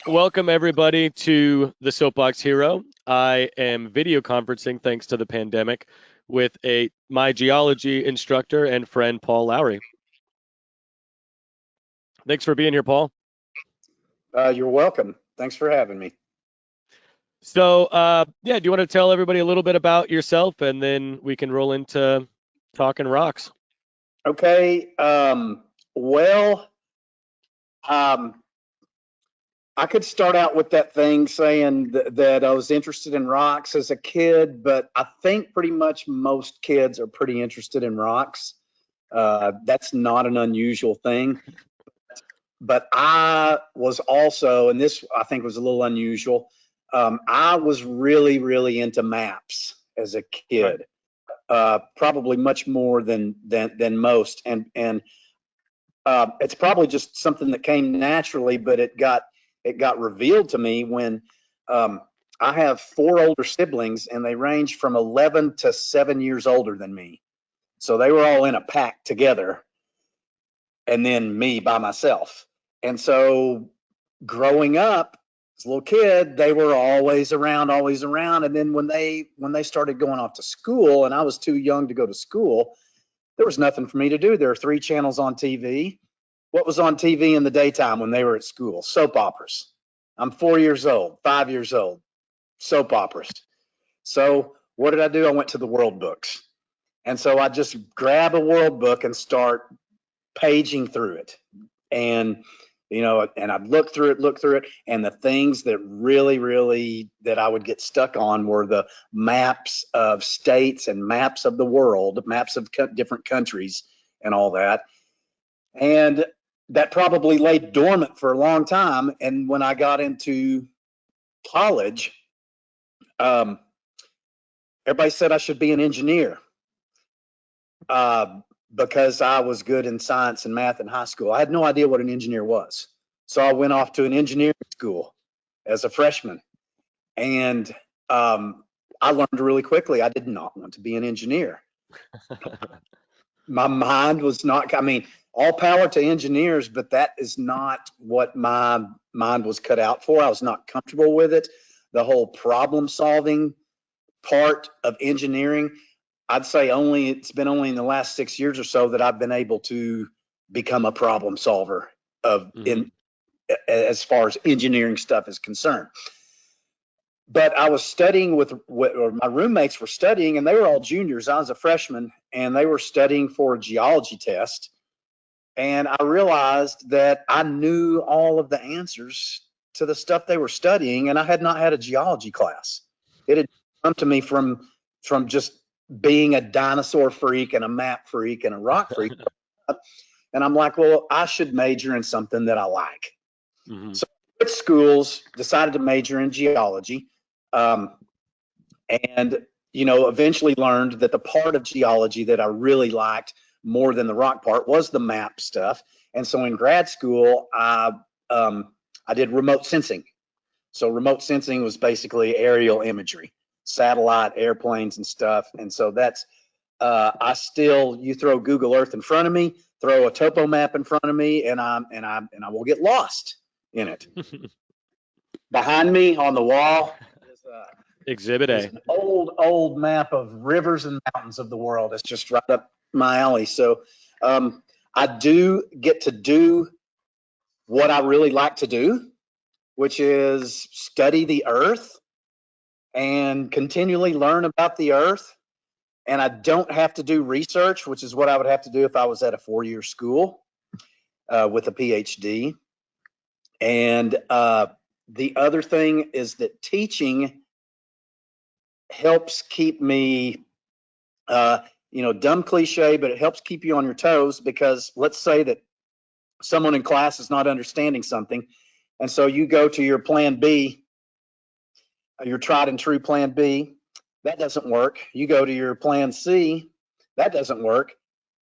Welcome everybody to the Soapbox Hero. I am video conferencing thanks to the pandemic with my geology instructor and friend Paul Lowrey. Thanks for being here, Paul. You're welcome. Thanks for having me. So, do you want to tell everybody a little bit about yourself, and then we can roll into talking rocks? Okay. Well, um, I could start out with that thing saying that I was interested in rocks as a kid, but I think pretty much most kids are pretty interested in rocks. That's not an unusual thing. But I was also, and this I think was a little unusual, I was really, really into maps as a kid. Probably much more than most, and it's probably just something that came naturally, but it got revealed to me when I have four older siblings, and they range from 11 to 7 years older than me, so they were all in a pack together, and then me by myself. And so growing up as a little kid, they were always around, always around. And then when they started going off to school, and I was too young to go to school, there was nothing for me to do. There are three channels on TV. What was on TV in the daytime when they were at school? Soap operas. I'm 4 years old, 5 years old, soap operas. So what did I do? I went to the world books. And so I just grab a world book and start paging through it. And and I'd look through it, and the things that really that I would get stuck on were the maps of states and maps of the world, maps of different countries and all that. And that probably lay dormant for a long time. And when I got into college, everybody said I should be an engineer because I was good in science and math in high school. I had no idea what an engineer was. So I went off to an engineering school as a freshman. And I learned really quickly I did not want to be an engineer. My mind was not, I mean, all power to engineers, but that is not what my mind was cut out for. I was not comfortable with it. The whole problem solving part of engineering, I'd say it's been only in the last 6 years or so that I've been able to become a problem solver as far as engineering stuff is concerned. But I was studying or my roommates were studying, and they were all juniors. I was a freshman, and they were studying for a geology test. And I realized that I knew all of the answers to the stuff they were studying, and I had not had a geology class. It had come to me from just being a dinosaur freak and a map freak and a rock freak. And I'm like, well, I should major in something that I like. So I quit schools, decided to major in geology. And eventually learned that the part of geology that I really liked more than the rock part was the map stuff. And so in grad school, I did remote sensing. So remote sensing was basically aerial imagery, satellite, airplanes, and stuff. And so that's you throw Google Earth in front of me, throw a topo map in front of me, and I will get lost in it. Behind me on the wall is Exhibit A. an old map of rivers and mountains of the world. It's just right up my alley. So I do get to do what I really like to do, which is study the earth and continually learn about the earth. And I don't have to do research, which is what I would have to do if I was at a 4-year school with a PhD. And the other thing is that teaching helps keep me, dumb cliche, but it helps keep you on your toes, because let's say that someone in class is not understanding something. And so you go to your plan B, your tried and true plan B. That doesn't work. You go to your plan C. That doesn't work.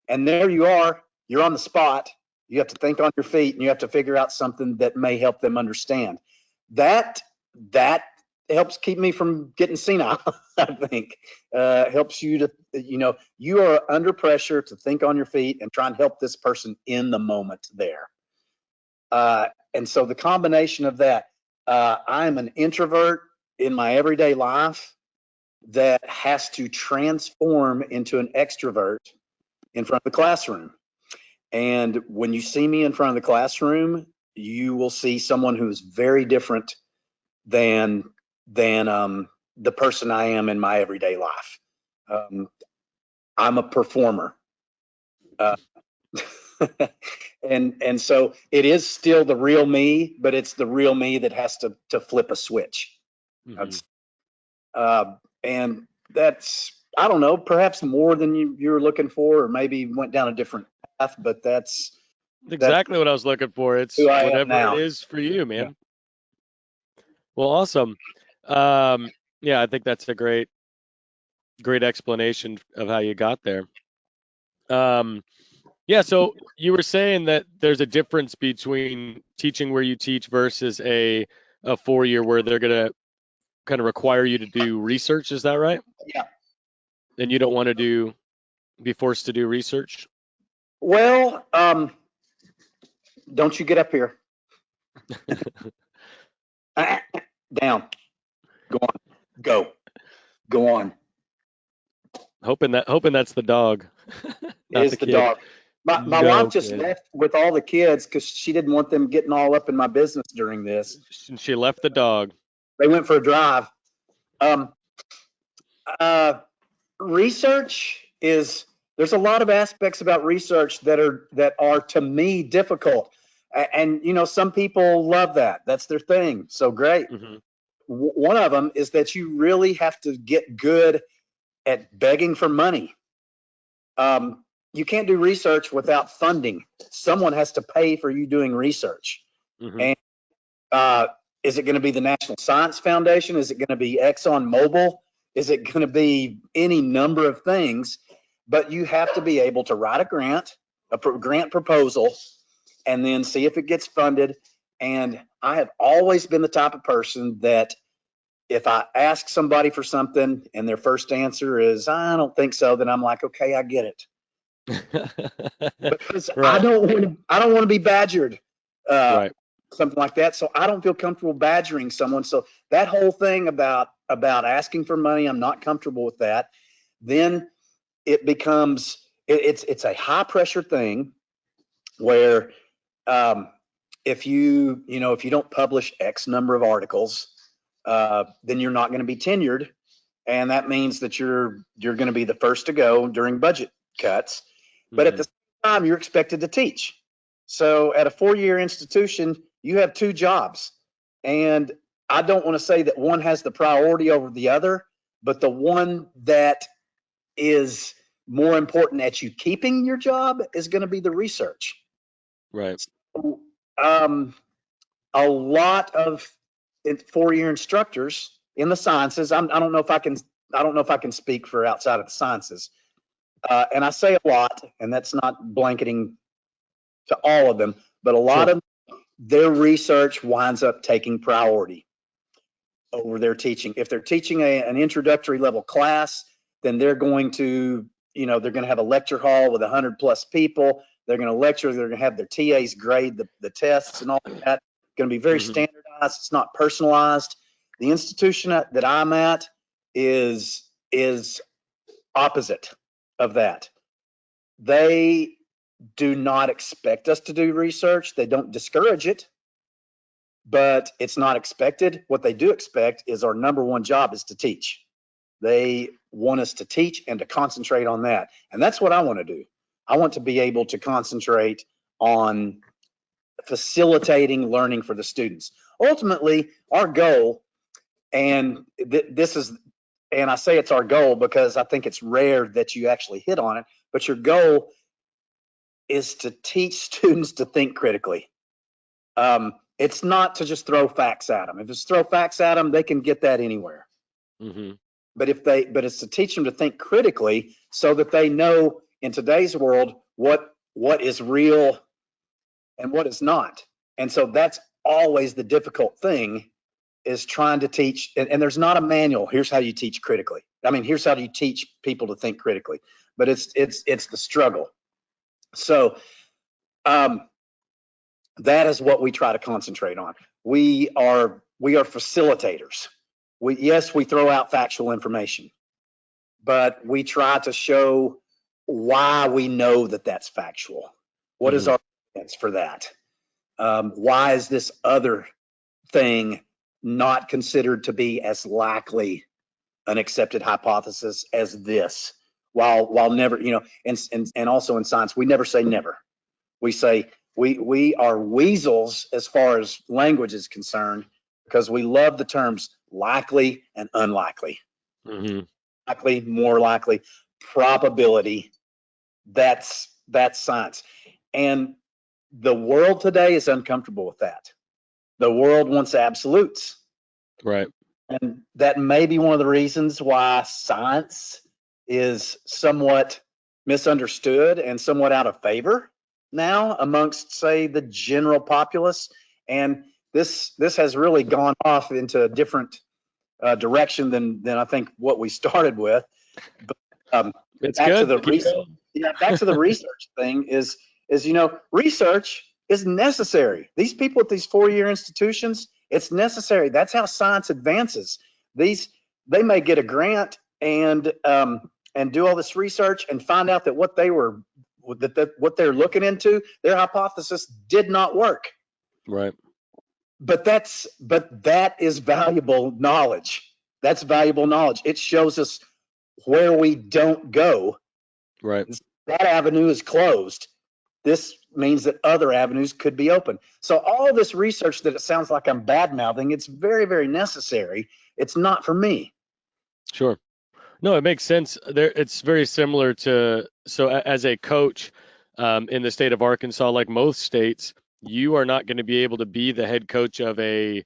And there you are. You're on the spot. You have to think on your feet, and you have to figure out something that may help them understand. That helps keep me from getting senile. I think helps you to, you are under pressure to think on your feet and try and help this person in the moment there. And so the combination of that, I'm an introvert in my everyday life that has to transform into an extrovert in front of the classroom. And when you see me in front of the classroom, you will see someone who's very different than the person I am in my everyday life. Um, I'm a performer. Uh, and so it is still the real me, but it's the real me that has to flip a switch. Hmm. That's and that's, I don't know, perhaps more than you were looking for, or maybe went down a different path, but that's Exactly what I was looking for. who It's I am whatever it now. is for you, Yeah. man. Well, awesome. Um, yeah, I think that's a great explanation of how you got there. Um, yeah, so you were saying that there's a difference between teaching where you teach versus a 4 year where they're gonna kind of require you to do research. Is that right? Yeah. And you don't want to be forced to do research? Well, don't you get up here. Down. Go on. Go. Go on. Hoping that's the dog, It not the is the kid. dog. My wife Go, just kid. left with all the kids because she didn't want them getting all up in my business during this. She left the dog. They went for a drive. Um, uh, Research is, there's a lot of aspects about research that are to me difficult. And you know, some people love that. That's their thing. So great. Hmm. One of them is that you really have to get good at begging for money. You can't do research without funding. Someone has to pay for you doing research. Hmm. And uh, is it going to be the National Science Foundation? Is it going to be ExxonMobil? Is it going to be any number of things? But you have to be able to write a grant proposal, and then see if it gets funded. And I have always been the type of person that if I ask somebody for something and their first answer is, I don't think so, then I'm like, okay, I get it. Because I Right, don't want to, I don't want to be badgered, uh, right. something like that. So I don't feel comfortable badgering someone. So that whole thing about asking for money, I'm not comfortable with that. Then it becomes it's a high pressure thing where um, if if you don't publish X number of articles, then you're not going to be tenured, and that means that you're going to be the first to go during budget cuts. But at Hmm. the same time, you're expected to teach. So at a 4 year institution, you have two jobs, and I don't want to say that one has the priority over the other, but the one that is more important at you keeping your job is going to be the research. Right. Um, a lot of 4 year instructors in the sciences. I don't know if I can. I don't know if I can speak for outside of the sciences. And I say a lot, and that's not blanketing to all of them, but a lot Sure. of their research winds up taking priority over their teaching. If they're teaching an introductory level class, then they're going to, they're going to have a lecture hall with 100+ people. They're going to lecture. They're going to have their TAs grade the tests and all that. Going to be very Hmm. standardized. It's not personalized. The institution that I'm at is opposite of that. They do not expect us to do research. They don't discourage it, but it's not expected. What they do expect is our number one job is to teach. They want us to teach and to concentrate on that. And that's what I want to do. I want to be able to concentrate on facilitating learning for the students. Ultimately, our goal, and this is, and I say it's our goal because I think it's rare that you actually hit on it, but your goal is to teach students to think critically. It's not to just throw facts at them. If it's throw facts at them, they can get that anywhere. Hmm. But it's to teach them to think critically so that they know in today's world what is real and what is not. And so that's always the difficult thing, is trying to teach. And there's not a manual. Here's how you teach critically. I mean, here's how you teach people to think critically. But it's the struggle. So um, that is what we try to concentrate on. We're we are facilitators. Yes, we throw out factual information, but we try to show why we know that that's factual. What is our evidence for that? Why is this other thing not considered to be as likely an accepted hypothesis as this? While never, and also in science, we never say never. We say we are weasels as far as language is concerned, because we love the terms likely and unlikely. Likely, more likely, probability. That's science. And the world today is uncomfortable with that. The world wants absolutes. Right. And that may be one of the reasons why science is somewhat misunderstood and somewhat out of favor now amongst, say, the general populace. And this has really gone off into a different direction than I think what we started with. But it's back good. to the research. Back to the research thing is research is necessary. These people at these 4-year institutions, it's necessary. That's how science advances. They may get a grant and do all this research and find out that what what they're looking into, their hypothesis did not work. Right. But that is valuable knowledge. That's valuable knowledge. It shows us where we don't go. Right. That avenue is closed. This means that other avenues could be open. So all of this research that it sounds like I'm bad mouthing, it's very, very necessary. It's not for me. Sure. No, it makes sense. It's very similar to, so as a coach in the state of Arkansas, like most states, you are not going to be able to be the head coach of a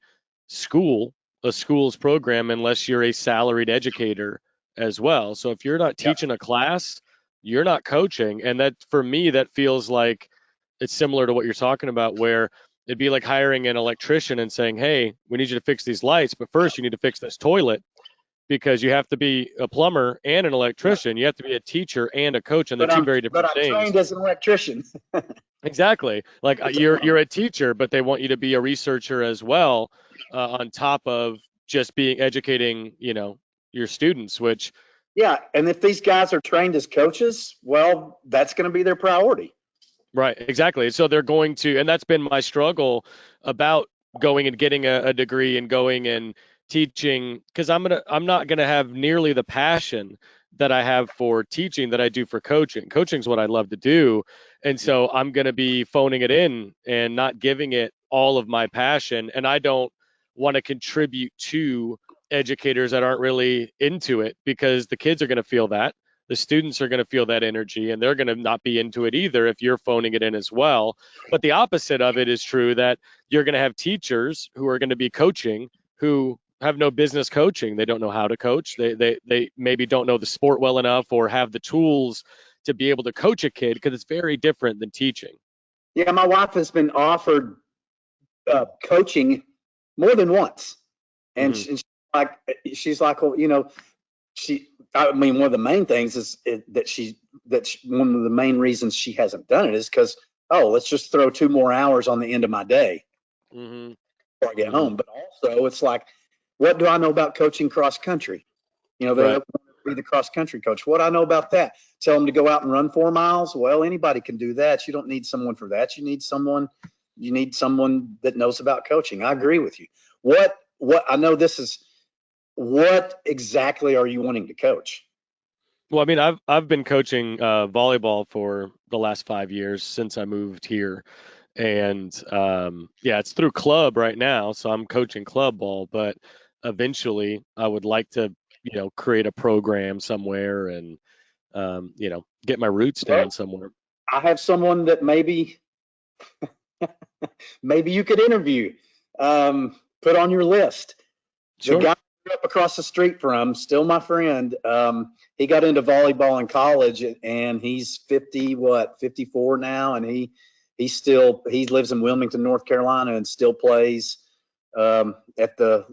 school's program unless you're a salaried educator as well. So if you're not teaching a class, you're not coaching. And that, for me, that feels like it's similar to what you're talking about, where it'd be like hiring an electrician and saying, hey, we need you to fix these lights, but first you need to fix this toilet, because you have to be a plumber and an electrician. You have to be a teacher and a coach, and they're two very different things. But I'm trained as an electrician. Exactly. Like you're a teacher, but they want you to be a researcher as well, on top of just being educating, your students, which. Yeah, and if these guys are trained as coaches, well, that's going to be their priority. Right, exactly. So they're going to, and that's been my struggle about going and getting a degree and going and teaching, because I'm not gonna have nearly the passion that I have for teaching that I do for coaching. Coaching is what I love to do, and so I'm gonna be phoning it in and not giving it all of my passion, and I don't want to contribute to educators that aren't really into it, because the kids are going to feel that. The students are going to feel that energy, and they're going to not be into it either if you're phoning it in as well. But the opposite of it is true, that you're going to have teachers who are going to be coaching who have no business coaching. They don't know how to coach. They maybe don't know the sport well enough or have the tools to be able to coach a kid, because it's very different than teaching. Yeah, my wife has been offered coaching more than once, and she's like, well, I mean, one of the main things is that one of the main reasons she hasn't done it is because, let's just throw 2 more hours on the end of my day before I get home. But also, it's like, what do I know about coaching cross country? They want to be the cross country coach. What I know about that? Tell them to go out and run 4 miles. Well, anybody can do that. You don't need someone for that. You need someone that knows about coaching. I agree with you. What I know this is. What exactly are you wanting to coach? Well, I mean, I've been coaching volleyball for the last 5 years since I moved here, and it's through club right now, so I'm coaching club ball. But eventually, I would like to, create a program somewhere and get my roots down somewhere. I have someone that maybe you could interview, put on your list. Sure. The guy up across the street from, still my friend, he got into volleyball in college, and he's 54 now, and he lives in Wilmington, North Carolina, and still plays at the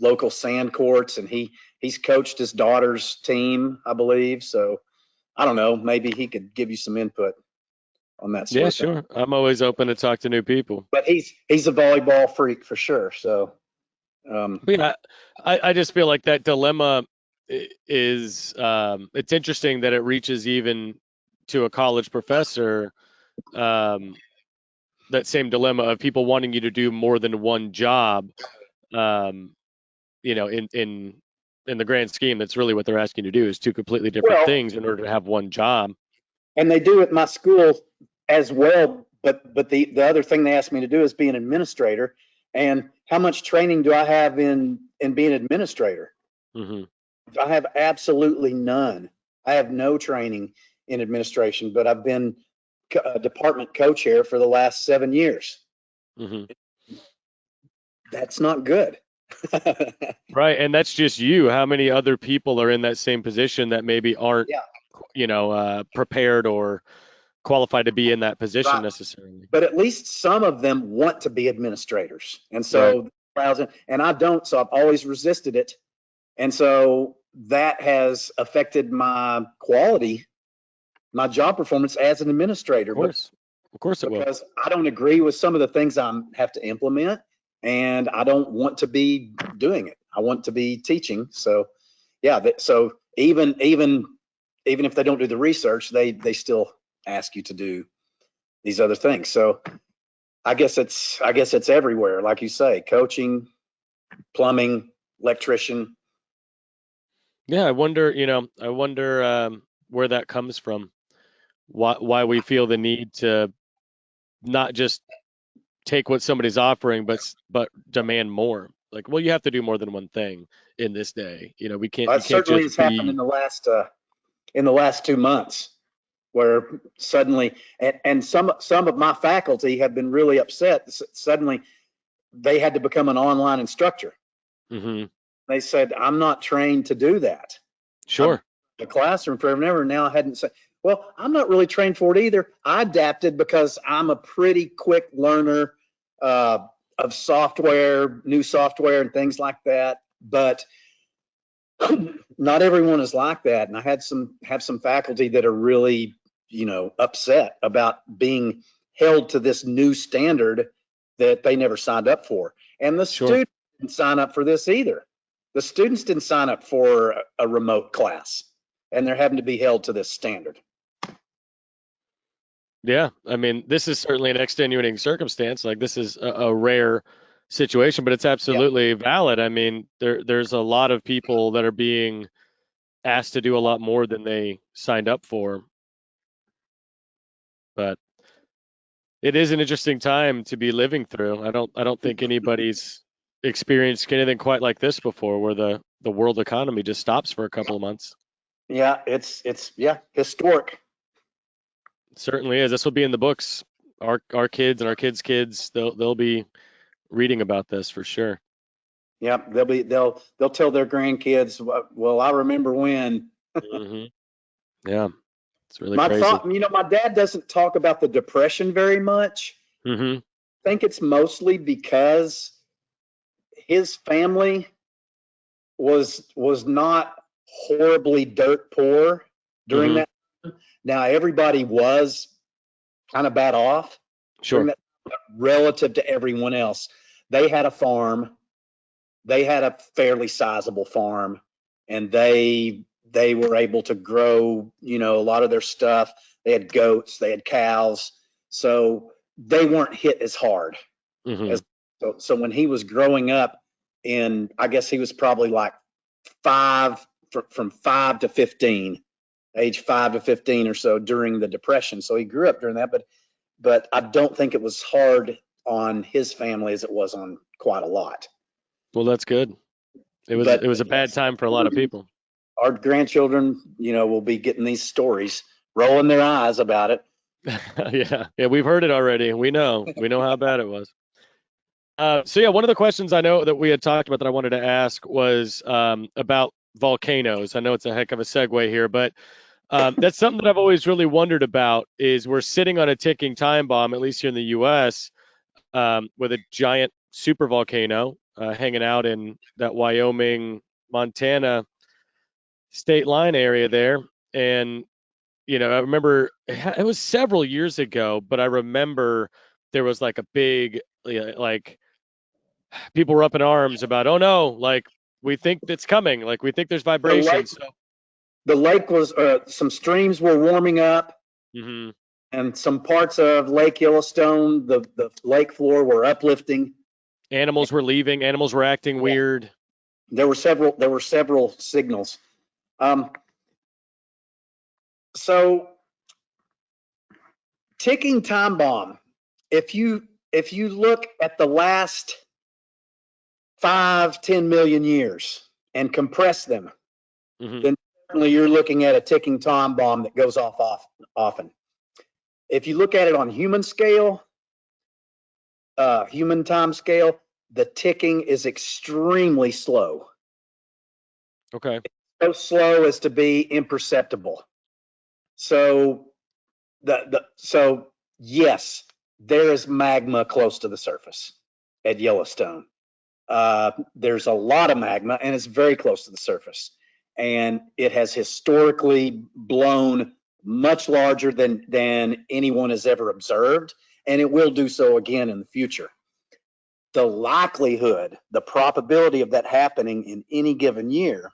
local sand courts, and he's coached his daughter's team, I believe. So I don't know, maybe he could give you some input on that sort of thing. Sure. I'm always open to talk to new people. But he's a volleyball freak for sure. So Um, Yeah, I just feel like that dilemma is it's interesting that it reaches even to a college professor, um, that same dilemma of people wanting you to do more than one job. Um, in the grand scheme, that's really what they're asking you to do is two completely different well, things in order to have one job. and they do at my school as well. But the other thing they asked me to do is be an administrator. And how much training do I have in being an administrator? Hmm. I have absolutely none. I have no training in administration, but I've been a department co-chair for the last 7 years. Hmm. That's not good. Right, and that's just you. How many other people are in that same position that maybe aren't, Yeah, prepared or qualified to be in that position right. necessarily? But at least some of them want to be administrators. And Right. so, and I don't, so I've always resisted it. And so that has affected my quality, my job performance as an administrator, but Of course it will. because I don't agree with some of the things I have to implement and I don't want to be doing it. I want to be teaching. So yeah, so even if they don't do the research, they still ask you to do these other things. So I guess it's everywhere, like you say, coaching, plumbing, electrician. Yeah, I wonder where that comes from. Why we feel the need to not just take what somebody's offering, but demand more. Like, well, you have to do more than one thing in this day. We can't That you can't certainly just has happened be. in the last 2 months, where suddenly, and some of my faculty have been really upset. Suddenly, they had to become an online instructor. Hmm. They said, "I'm not trained to do that. I've been Sure. in the classroom forever. Now I hadn't said, well, I'm not really trained for it either. I adapted because I'm a pretty quick learner uh, of software, new software, and things like that. But not everyone is like that. And I have some faculty that are really, upset about being held to this new standard that they never signed up for. And the Sure. students didn't sign up for this either. The students didn't sign up for a remote class, and they're having to be held to this standard. Yeah, I mean, this is certainly an extenuating circumstance. Like, this is a rare situation, but it's Yeah, absolutely valid. I mean, there's a lot of people that are being asked to do a lot more than they signed up for. But it is an interesting time to be living through. I don't think anybody's experienced anything quite like this before, where the world economy just stops for a couple of months. yeah, it's yeah, historic. It certainly is. This will be in the books. Our kids and our kids' kids, they'll be reading about this for sure. Yeah, they'll tell their grandkids, well, I remember when. Hmm. Yeah, it's really My crazy. thought, my dad doesn't talk about the Depression very much. Hmm. I think it's mostly because his family was not horribly dirt poor during Hmm. that. Now everybody was kind of bad off during Sure. that relative to everyone else. They had a farm. They had a fairly sizable farm, and they were able to grow, a lot of their stuff. They had goats, they had cows, so they weren't hit as hard Hmm. as. So when he was growing up, in I guess he was probably like five, from 5 to 15, age 5 to 15 or so, during the Depression. So he grew up during that, but I don't think it was hard on his family as it was on quite a lot. Well, that's good. It was a bad Yes, time for a lot of people. our grandchildren, will be getting these stories, rolling their eyes about it. Yeah, yeah, we've heard it already. We know how bad it was. So yeah, one of the questions I know that we had talked about that I wanted to ask was about volcanoes. I know it's a heck of a segue here, but that's something that I've always really wondered about. Is we're sitting on a ticking time bomb, at least here in the U.S., with a giant super volcano hanging out in that Wyoming, Montana state line area there. And I remember it was several years ago, but I remember there was like a big, like people were up in arms about, oh no, like we think it's coming, like we think there's The lake, vibrations. So, the lake was, some streams were warming up, hmm and some parts of Lake Yellowstone, the lake floor were uplifting. animals were leaving, animals were acting Yeah. weird. There were several signals. Um, so ticking time bomb. If you look at the last 5-10 million years and compress them, hmm then certainly you're looking at a ticking time bomb that goes off often. If you look at it on human scale, human time scale, the ticking is extremely slow. Okay. So slow as to be imperceptible. So so yes, there is magma close to the surface at Yellowstone. There's a lot of magma, and it's very close to the surface. And it has historically blown much larger than anyone has ever observed, and it will do so again in the future. The likelihood, the probability of that happening in any given year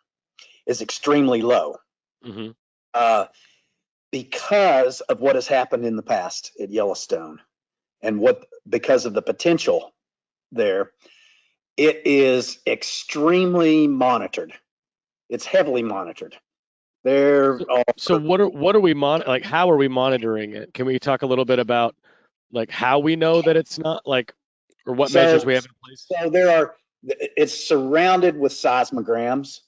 is extremely low, hmm uh, because of what has happened in the past at Yellowstone, and because of the potential there. It is extremely monitored. It's heavily monitored. There So, are so what are we like? How are we monitoring it? Can we talk a little bit about like how we know that it's not like, or what measures so we have in place? so there are. It's surrounded with seismograms.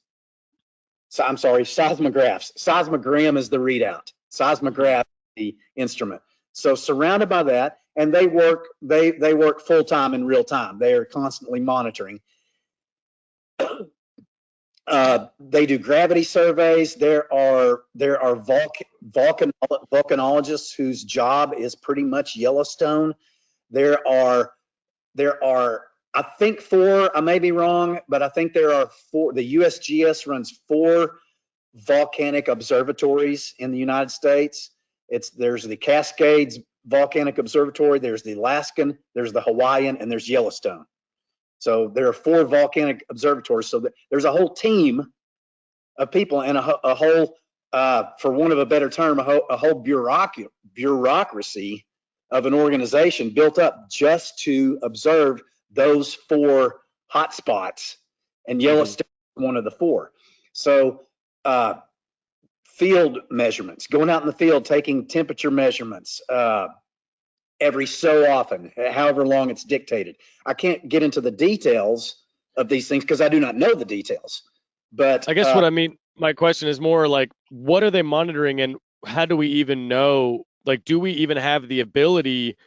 So I'm sorry, seismographs. Seismogram is the readout. Mhm. Seismograph is the instrument. So surrounded by that, and they work full time in real time. They are constantly monitoring. They do gravity surveys. There are volcanologists whose job is pretty much Yellowstone. There are there are I think four. I may be wrong, but I think there are four. The USGS runs four volcanic observatories in the United States. There's the Cascades Volcanic Observatory. There's the Alaskan. There's the Hawaiian, and there's Yellowstone. So there are four volcanic observatories. So there's a whole team of people and a whole, for want of a better term, a whole bureaucracy of an organization built up just to observe those four hotspots, and hmm Yellowstone is one of the four. So uh, field measurements, going out in the field, taking temperature measurements every so often, however long it's dictated. I can't get into the details of these things because I do not know the details. But I guess what I mean, my question is more like, what are they monitoring, and how do we even know? Like, do we even have the ability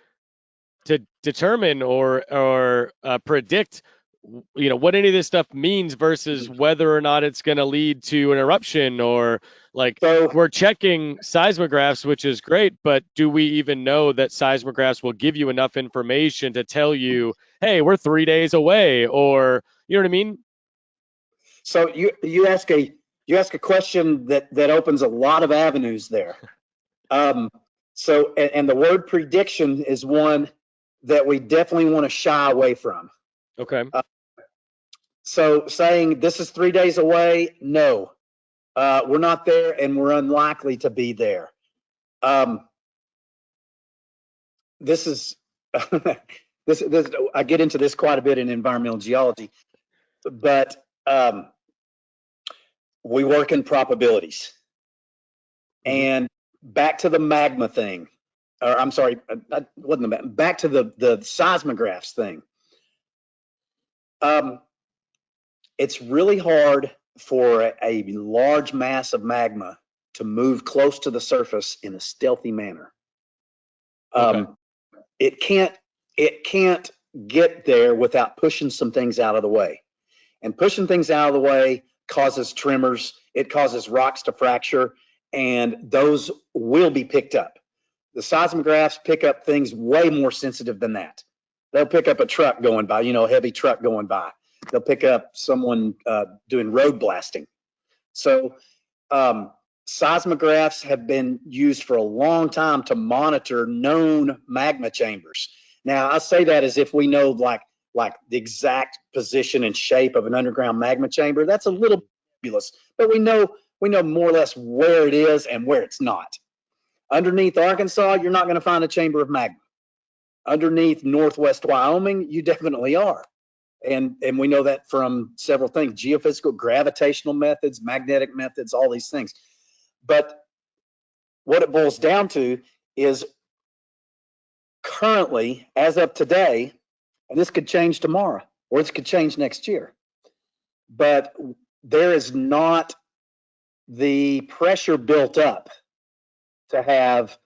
to determine or predict, what any of this stuff means versus whether or not it's going to lead to an eruption, or like so we're checking seismographs, which is great, but do we even know that seismographs will give you enough information to tell you, hey, we're 3 days away, or you know what I mean? so you ask a question that opens a lot of avenues there. Um, and the word prediction is one that we definitely want to shy away from. Okay. Uh, so saying this is 3 days away, no, we're not there, and we're unlikely to be there. Um, this is this I get into this quite a bit in environmental geology, but we work in probabilities. hmm And back to the magma thing, or I'm sorry, wasn't the back to the seismographs thing. Um, it's really hard for a large mass of magma to move close to the surface in a stealthy manner. Okay. Um, it can't get there without pushing some things out of the way, and pushing things out of the way causes tremors. It causes rocks to fracture, and those will be picked up. The seismographs pick up things way more sensitive than that. They'll pick up a truck going by, a heavy truck going by. They'll pick up someone doing road blasting. So seismographs have been used for a long time to monitor known magma chambers. Now, I say that as if we know, like, like the exact position and shape of an underground magma chamber. That's a little nebulous, but we know more or less where it is and where it's not. Underneath Arkansas, you're not going to find a chamber of magma. Underneath Northwest Wyoming, you definitely are. And we know that from several things: geophysical, gravitational methods, magnetic methods, all these things. But what it boils down to is currently, as of today, and this could change tomorrow or this could change next year, but there is not the pressure built up to have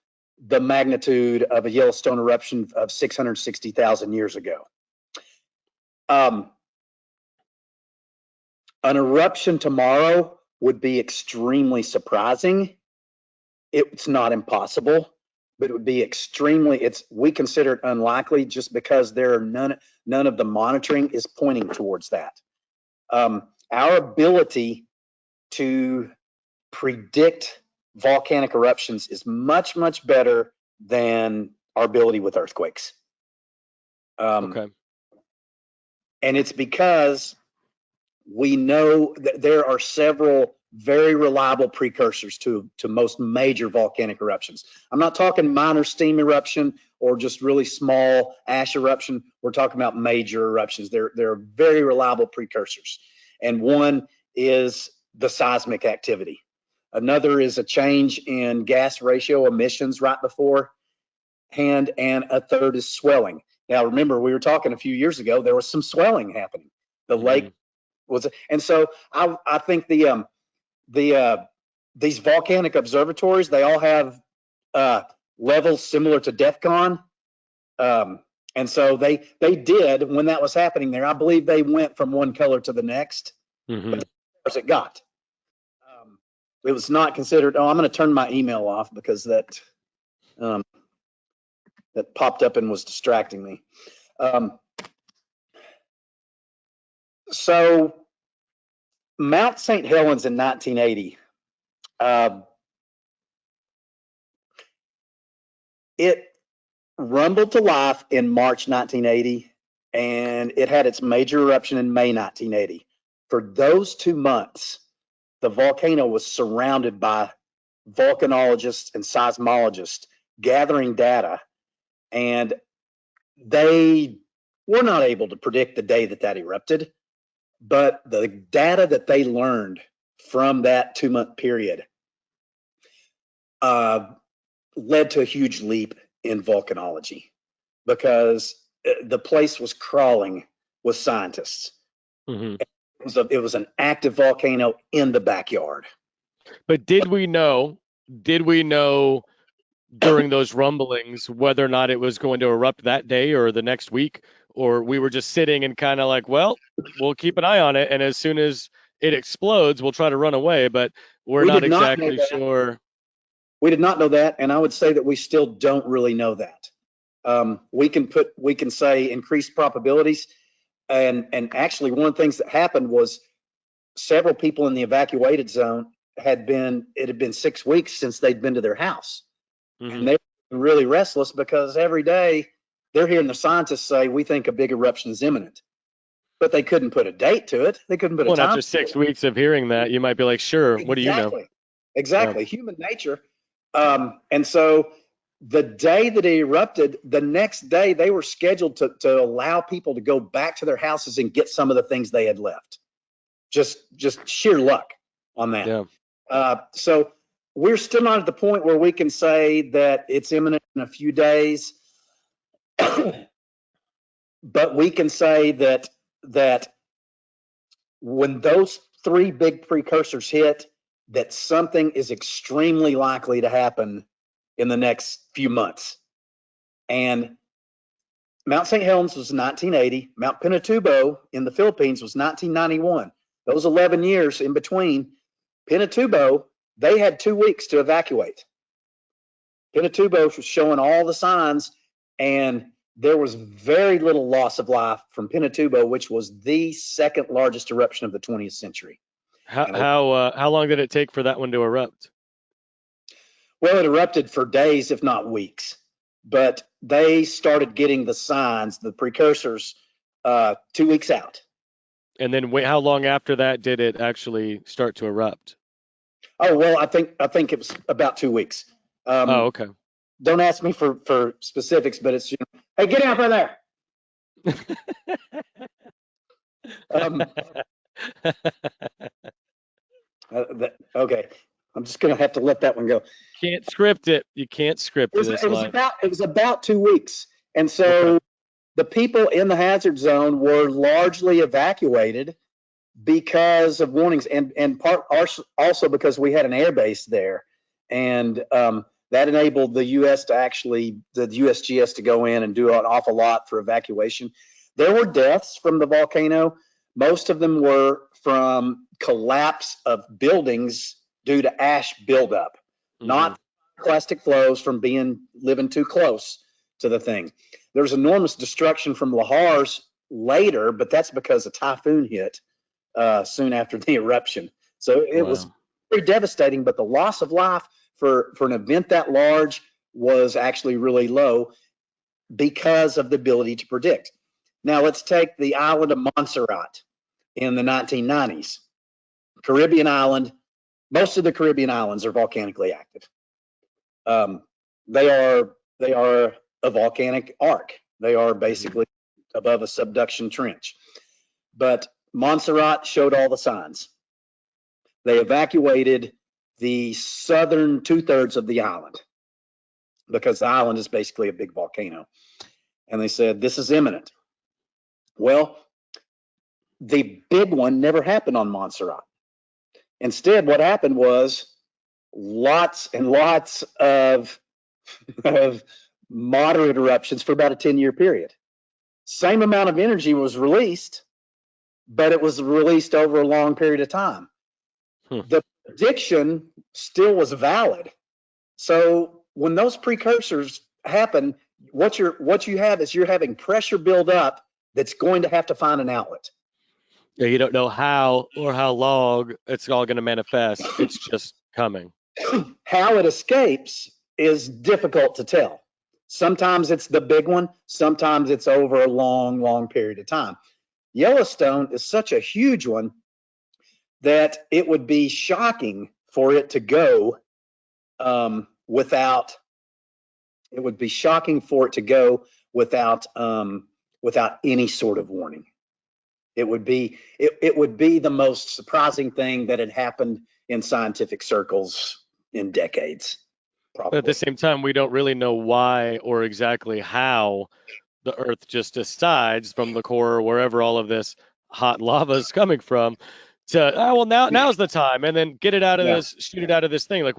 the magnitude of a Yellowstone eruption of 660,000 years ago. An eruption tomorrow would be extremely surprising. It's not impossible, but it would be we consider it unlikely just because there are none of the monitoring is pointing towards that. Our ability to predict volcanic eruptions is much, much better than our ability with earthquakes. Okay. And it's because we know that there are several very reliable precursors to most major volcanic eruptions. I'm not talking minor steam eruption or just really small ash eruption. We're talking about major eruptions. They're very reliable precursors. And one is the seismic activity. Another is a change in gas ratio emissions right beforehand, and a third is swelling. Now, remember, we were talking a few years ago, there was some swelling happening. The lake was, and so I think these volcanic observatories, they all have levels similar to DEFCON. And so they did, when that was happening there, I believe they went from one color to the next, but as it got. It was not considered. Oh, I'm going to turn my email off because that popped up and was distracting me. So Mount St. Helens in 1980, it rumbled to life in March 1980, and it had its major eruption in May 1980. For those 2 months, the volcano was surrounded by volcanologists and seismologists gathering data, and they were not able to predict the day that erupted, but the data that they learned from that 2-month period led to a huge leap in volcanology, because the place was crawling with scientists. It was an active volcano in the backyard. But did we know during those rumblings whether or not it was going to erupt that day or the next week, or we were just sitting and kind of like, well, we'll keep an eye on it, and as soon as it explodes, we'll try to run away, but we're not exactly sure. We did not know that, and I would say that we still don't really know that. We can say increased probabilities, and actually one of the things that happened was several people in the evacuated zone it had been 6 weeks since they'd been to their house. And they were really restless because every day they're hearing the scientists say, we think a big eruption is imminent. But they couldn't put a date to it. They couldn't put a time. After 6 weeks of hearing that, you might be like, sure, what do you know? Exactly. Human nature. And so the day that it erupted, the next day they were scheduled to allow people to go back to their houses and get some of the things they had left. Just sheer luck on that. Yeah. So we're still not at the point where we can say that it's imminent in a few days, but we can say that when those 3 big precursors hit, that something is extremely likely to happen in the next few months. And Mount St. Helens was 1980. Mount Pinatubo in the Philippines was 1991. Those 11 years in between, Pinatubo, they had 2 weeks to evacuate. Pinatubo was showing all the signs, and there was very little loss of life from Pinatubo, which was the second largest eruption of the 20th century. How long did it take for that one to erupt? Well, it erupted for days, if not weeks, but they started getting the signs, the precursors, 2 weeks out. And then how long after that did it actually start to erupt? Oh, well, I think it was about 2 weeks. Oh, okay. Don't ask me for specifics, but it's, hey, get out from there. Um, okay, I'm just gonna have to let that one go. Can't script it. You can't script this life. It was about 2 weeks, and so Okay. the people in the hazard zone were largely evacuated because of warnings, and part also because we had an air base there, and that enabled the USGS to go in and do an awful lot for evacuation. There were deaths from the volcano. Most of them were from collapse of buildings due to ash buildup, not plastic flows from living too close to the thing. There was enormous destruction from lahars later, but that's because a typhoon hit soon after the eruption. So it was very devastating, but the loss of life for an event that large was actually really low because of the ability to predict. Now let's take the island of Montserrat in the 1990s. Caribbean island, most of the Caribbean islands are volcanically active. They are a volcanic arc. They are basically above a subduction trench. But Montserrat showed all the signs. They evacuated the southern 2/3 of the island because the island is basically a big volcano. And they said, this is imminent. Well, the big one never happened on Montserrat. Instead, what happened was lots and lots of moderate eruptions for about a 10-year period. Same amount of energy was released, but it was released over a long period of time. The prediction still was valid. So when those precursors happen, what you have is you're having pressure build up that's going to have to find an outlet. Yeah, you don't know how or how long it's all going to manifest. It's just coming. How it escapes is difficult to tell. Sometimes it's the big one, sometimes it's over a long, long period of time. Yellowstone is such a huge one that it would be shocking for it to go without any sort of warning. It would be the most surprising thing that had happened in scientific circles in decades. Probably. But at the same time, we don't really know why or exactly how the Earth just decides from the core or wherever all of this hot lava is coming from to, oh, well, now's the time, and then get it out of this, shoot it out of this thing. Like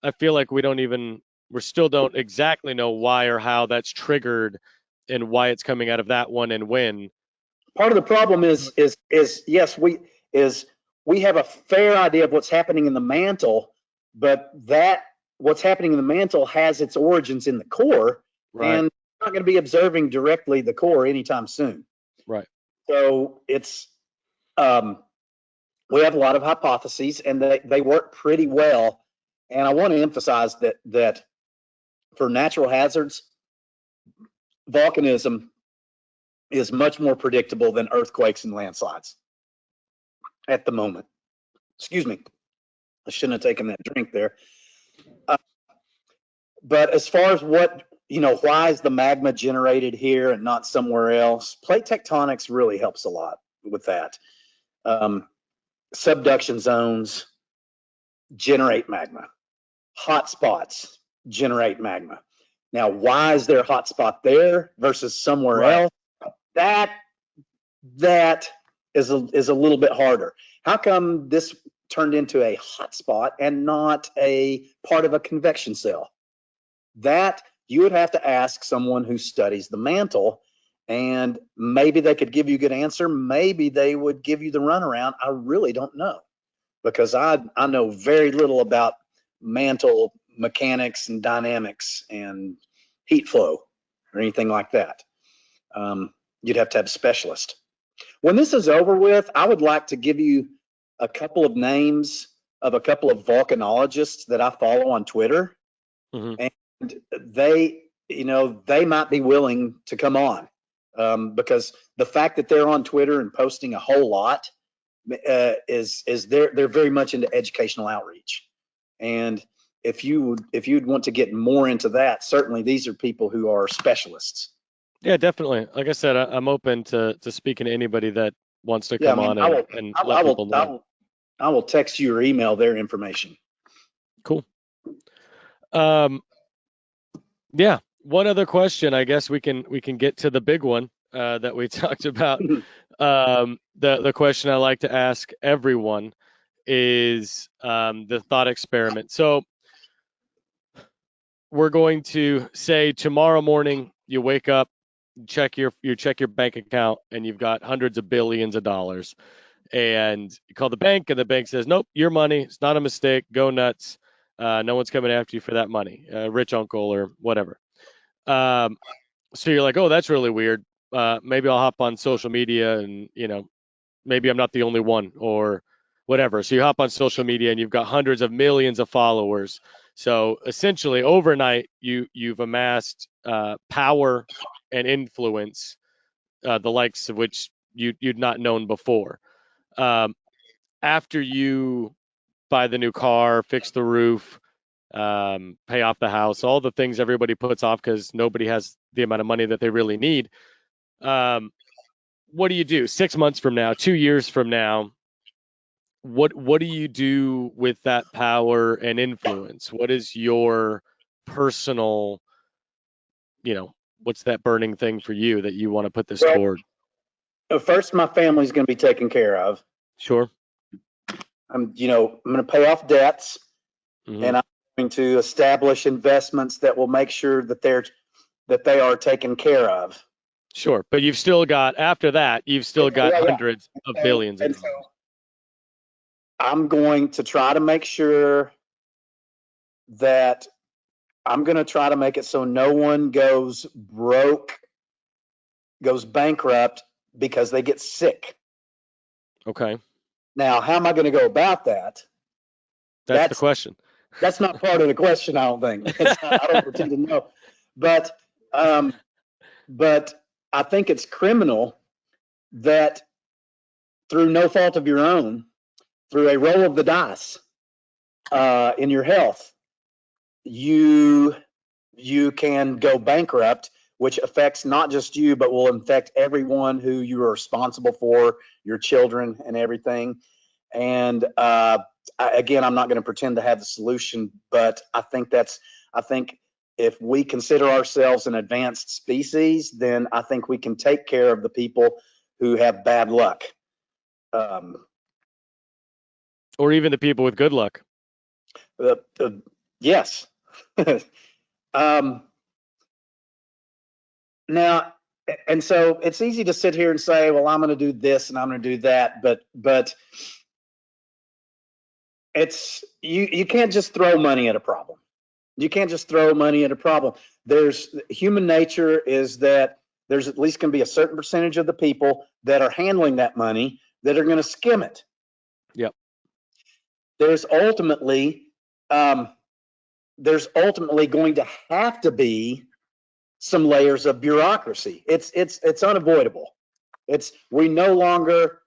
I feel like we still don't exactly know why or how that's triggered and why it's coming out of that one and when. Part of the problem is yes, we have a fair idea of what's happening in the mantle, but that what's happening in the mantle has its origins in the core, Right. and we're not going to be observing directly the core anytime soon. Right. So it's we have a lot of hypotheses, and they work pretty well. And I want to emphasize that for natural hazards, volcanism is much more predictable than earthquakes and landslides at the moment. Excuse me, I shouldn't have taken that drink there. But as far as why is the magma generated here and not somewhere else? Plate tectonics really helps a lot with that. Subduction zones generate magma. Hot spots generate magma. Now, why is there a hot spot there versus somewhere else? That is a little bit harder. How come this turned into a hot spot and not a part of a convection cell? That you would have to ask someone who studies the mantle, and maybe they could give you a good answer. Maybe they would give you the runaround. I really don't know, because I know very little about mantle mechanics and dynamics and heat flow or anything like that. You'd have to have a specialist. When this is over with, I would like to give you a couple of names of a couple of volcanologists that I follow on Twitter. And they might be willing to come on. because the fact that they're on Twitter and posting a whole lot is they're very much into educational outreach. And if you'd want to get more into that, certainly these are people who are specialists. Yeah, definitely. Like I said, I'm open to speaking to anybody that wants to Yeah, I come mean, on and let people know. I will text you or email their information. Cool. Yeah. One other question. I guess we can get to the big one that we talked about. The question I like to ask everyone is the thought experiment. So we're going to say tomorrow morning you wake up, check your bank account, and you've got hundreds of billions of dollars. And you call the bank, and the bank says, "Nope, your money. It's not a mistake. Go nuts. No one's coming after you for that money. Rich uncle or whatever." So you're like, "Oh, that's really weird. Maybe I'll hop on social media and maybe I'm not the only one or whatever." So you hop on social media and you've got hundreds of millions of followers. So essentially, overnight, you've amassed power and influence, the likes of which you'd not known before. Um, After you buy the new car, fix the roof, pay off the house, all the things everybody puts off because nobody has the amount of money that they really need. What do you do 6 months from now, 2 years from now? What do you do with that power and influence? What is your personal, what's that burning thing for you that you want to put this Well, toward? first, my family's going to be taken care of. Sure. I'm going to pay off debts, Hmm. and I'm going to establish investments that will make sure that they are taken care of. Sure. But you've still got, after that, you've still got Yeah, yeah. hundreds of billions of And so dollars. I'm going to try to make sure that I'm going to try to make it so no one goes broke, goes bankrupt because they get sick. Okay. Now, how am I going to go about that? That's the question. That's not part of the question, I don't think. I don't pretend to know. But but I think it's criminal that through no fault of your own, through a roll of the dice in your health, you can go bankrupt, which affects not just you, but will affect everyone who you are responsible for, your children and everything. And again, I'm not going to pretend to have the solution, but I think if we consider ourselves an advanced species, then I think we can take care of the people who have bad luck. Or even the people with good luck. Yes. Now, and so it's easy to sit here and say, well, I'm going to do this and I'm going to do that, but it's you can't just throw money at a problem. You can't just throw money at a problem. There's human nature is that there's at least going to be a certain percentage of the people that are handling that money that are going to skim it. Yep. There's ultimately going to have to be some layers of bureaucracy. It's unavoidable. We no longer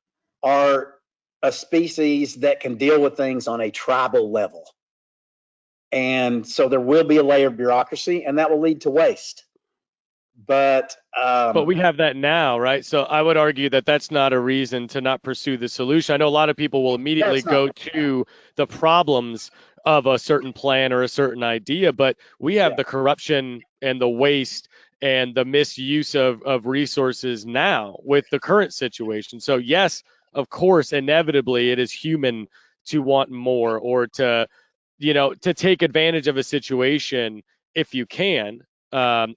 are a species that can deal with things on a tribal level. And so there will be a layer of bureaucracy, and that will lead to waste. But we have that now, right? So I would argue that that's not a reason to not pursue the solution. I know a lot of people will immediately go to the problems of a certain plan or a certain idea, but we have the corruption and the waste and the misuse of resources now with the current situation. So yes, of course, inevitably it is human to want more or to take advantage of a situation if you can,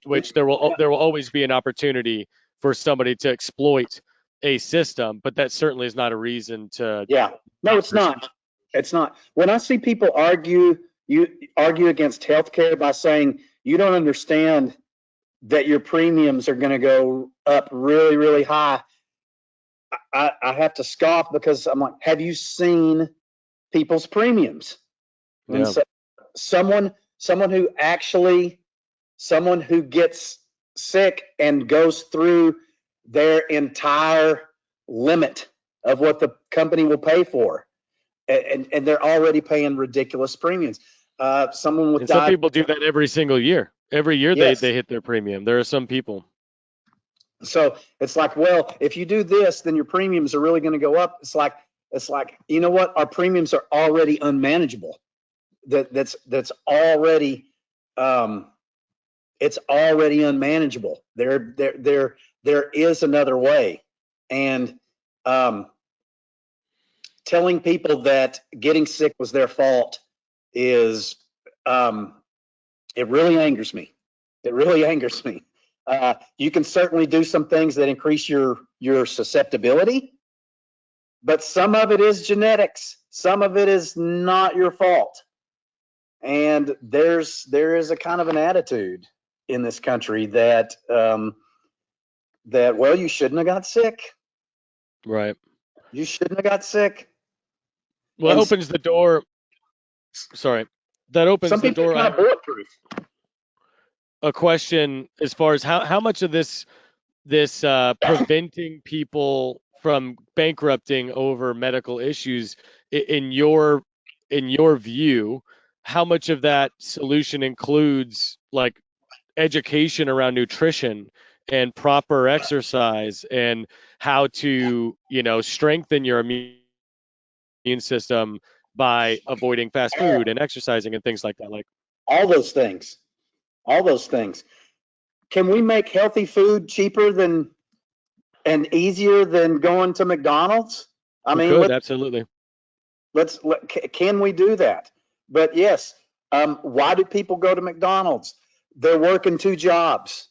which there will always be an opportunity for somebody to exploit a system, but that certainly is not a reason to. Yeah, no, it's not. It's not. When I see people argue against healthcare by saying you don't understand that your premiums are going to go up really, really high, I have to scoff because I'm like, have you seen people's premiums? And Yeah. so someone who gets sick and goes through their entire limit of what the company will pay for. And they're already paying ridiculous premiums. Someone with And some people do that every single year. Every year yes. they hit their premium. There are some people. So it's like, well, if you do this, then your premiums are really going to go up. It's like, you know what? Our premiums are already unmanageable. That's already, it's already unmanageable. There is another way. And telling people that getting sick was their fault is, it really angers me. It really angers me. You can certainly do some things that increase your susceptibility, but some of it is genetics. Some of it is not your fault. And there is a kind of an attitude in this country that well, you shouldn't have got sick. Right. You shouldn't have got sick. Well, And it opens the door. Sorry. That opens some the people are door. kind of bulletproof. A question as far as how much of this preventing people from bankrupting over medical issues in your view, how much of that solution includes like education around nutrition and proper exercise and how to, strengthen your immune system by avoiding fast food and exercising and things like that? Like All those things. All those things. Can we make healthy food cheaper than and easier than going to McDonald's? I we mean, could, absolutely. can we do that? But yes, why do people go to McDonald's? They're working two jobs.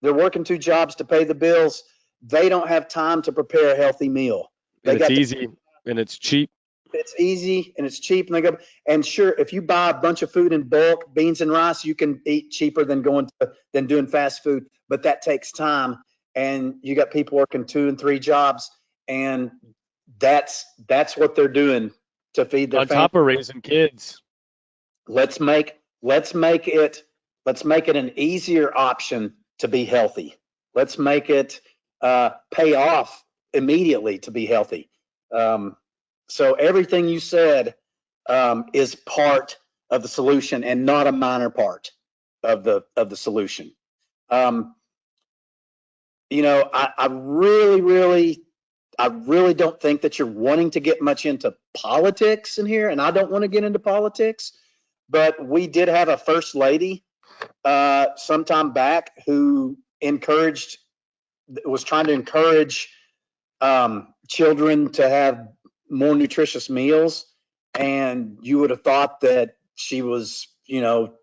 They're working two jobs to pay the bills. They don't have time to prepare a healthy meal. They And it's got to, easy and it's cheap. it's easy and it's cheap. And they go, and sure, if you buy a bunch of food in bulk, beans and rice, you can eat cheaper than than doing fast food. But that takes time, and you got people working 2 and 3 jobs, and that's what they're doing to feed their On family. top of raising kids. Let's make it an easier option to be healthy. Let's make it pay off immediately to be healthy. So everything you said is part of the solution and not a minor part of the solution. I really don't think that you're wanting to get much into politics in here, and I don't want to get into politics. But we did have a first lady sometime back who was trying to encourage children to have more nutritious meals, and you would have thought that she was,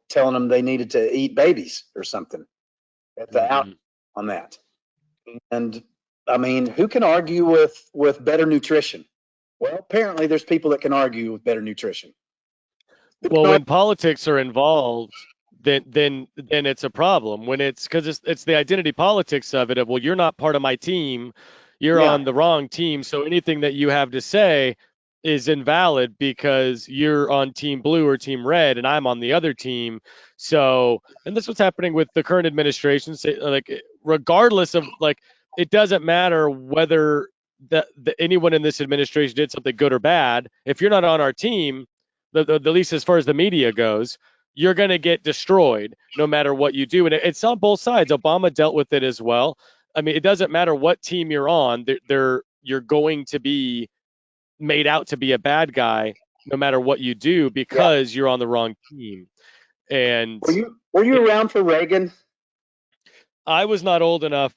telling them they needed to eat babies or something at the out on that. And I mean, who can argue with better nutrition? Well, apparently there's people that can argue with better nutrition. Well, when politics are involved, then it's a problem. When it's because it's the identity politics of it. Of, well, you're not part of my team, you're on the wrong team. So anything that you have to say is invalid because you're on team blue or team red, and I'm on the other team. So, and that's what's happening with the current administration. Like, regardless of like, it doesn't matter whether anyone in this administration did something good or bad. If you're not on our team, the least as far as the media goes, you're going to get destroyed no matter what you do. And it's on both sides. Obama dealt with it as well. I mean, it doesn't matter what team you're on. You're going to be made out to be a bad guy no matter what you do because you're on the wrong team. And were you around for Reagan? I was not old enough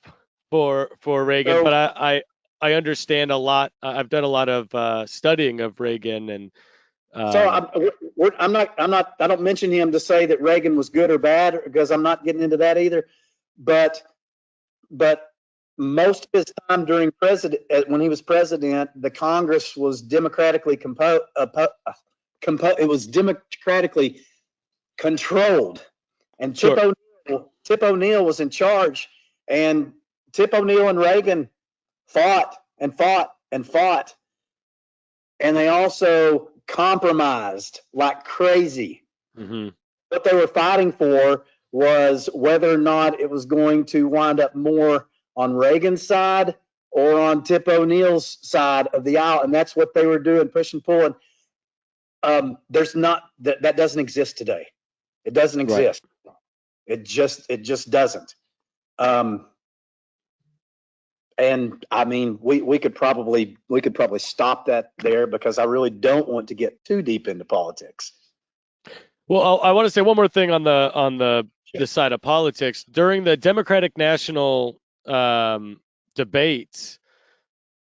for Reagan, but I understand a lot. I've done a lot of studying of Reagan, and so I don't mention him to say that Reagan was good or bad, because I'm not getting into that either. But most of his time when he was president, the Congress was democratically it was democratically controlled, and Tip O'Neill was in charge, and Tip O'Neill and Reagan fought and fought and fought, and they also compromised like crazy. Mm-hmm. What they were fighting for was whether or not it was going to wind up more on Reagan's side or on Tip O'Neill's side of the aisle, and that's what they were doing, push and pull. And there's not that doesn't exist today. It doesn't exist. Right. It just doesn't. And I mean, we could probably stop that there, because I really don't want to get too deep into politics. Well, I want to say one more thing on the side of politics. During the Democratic National debates,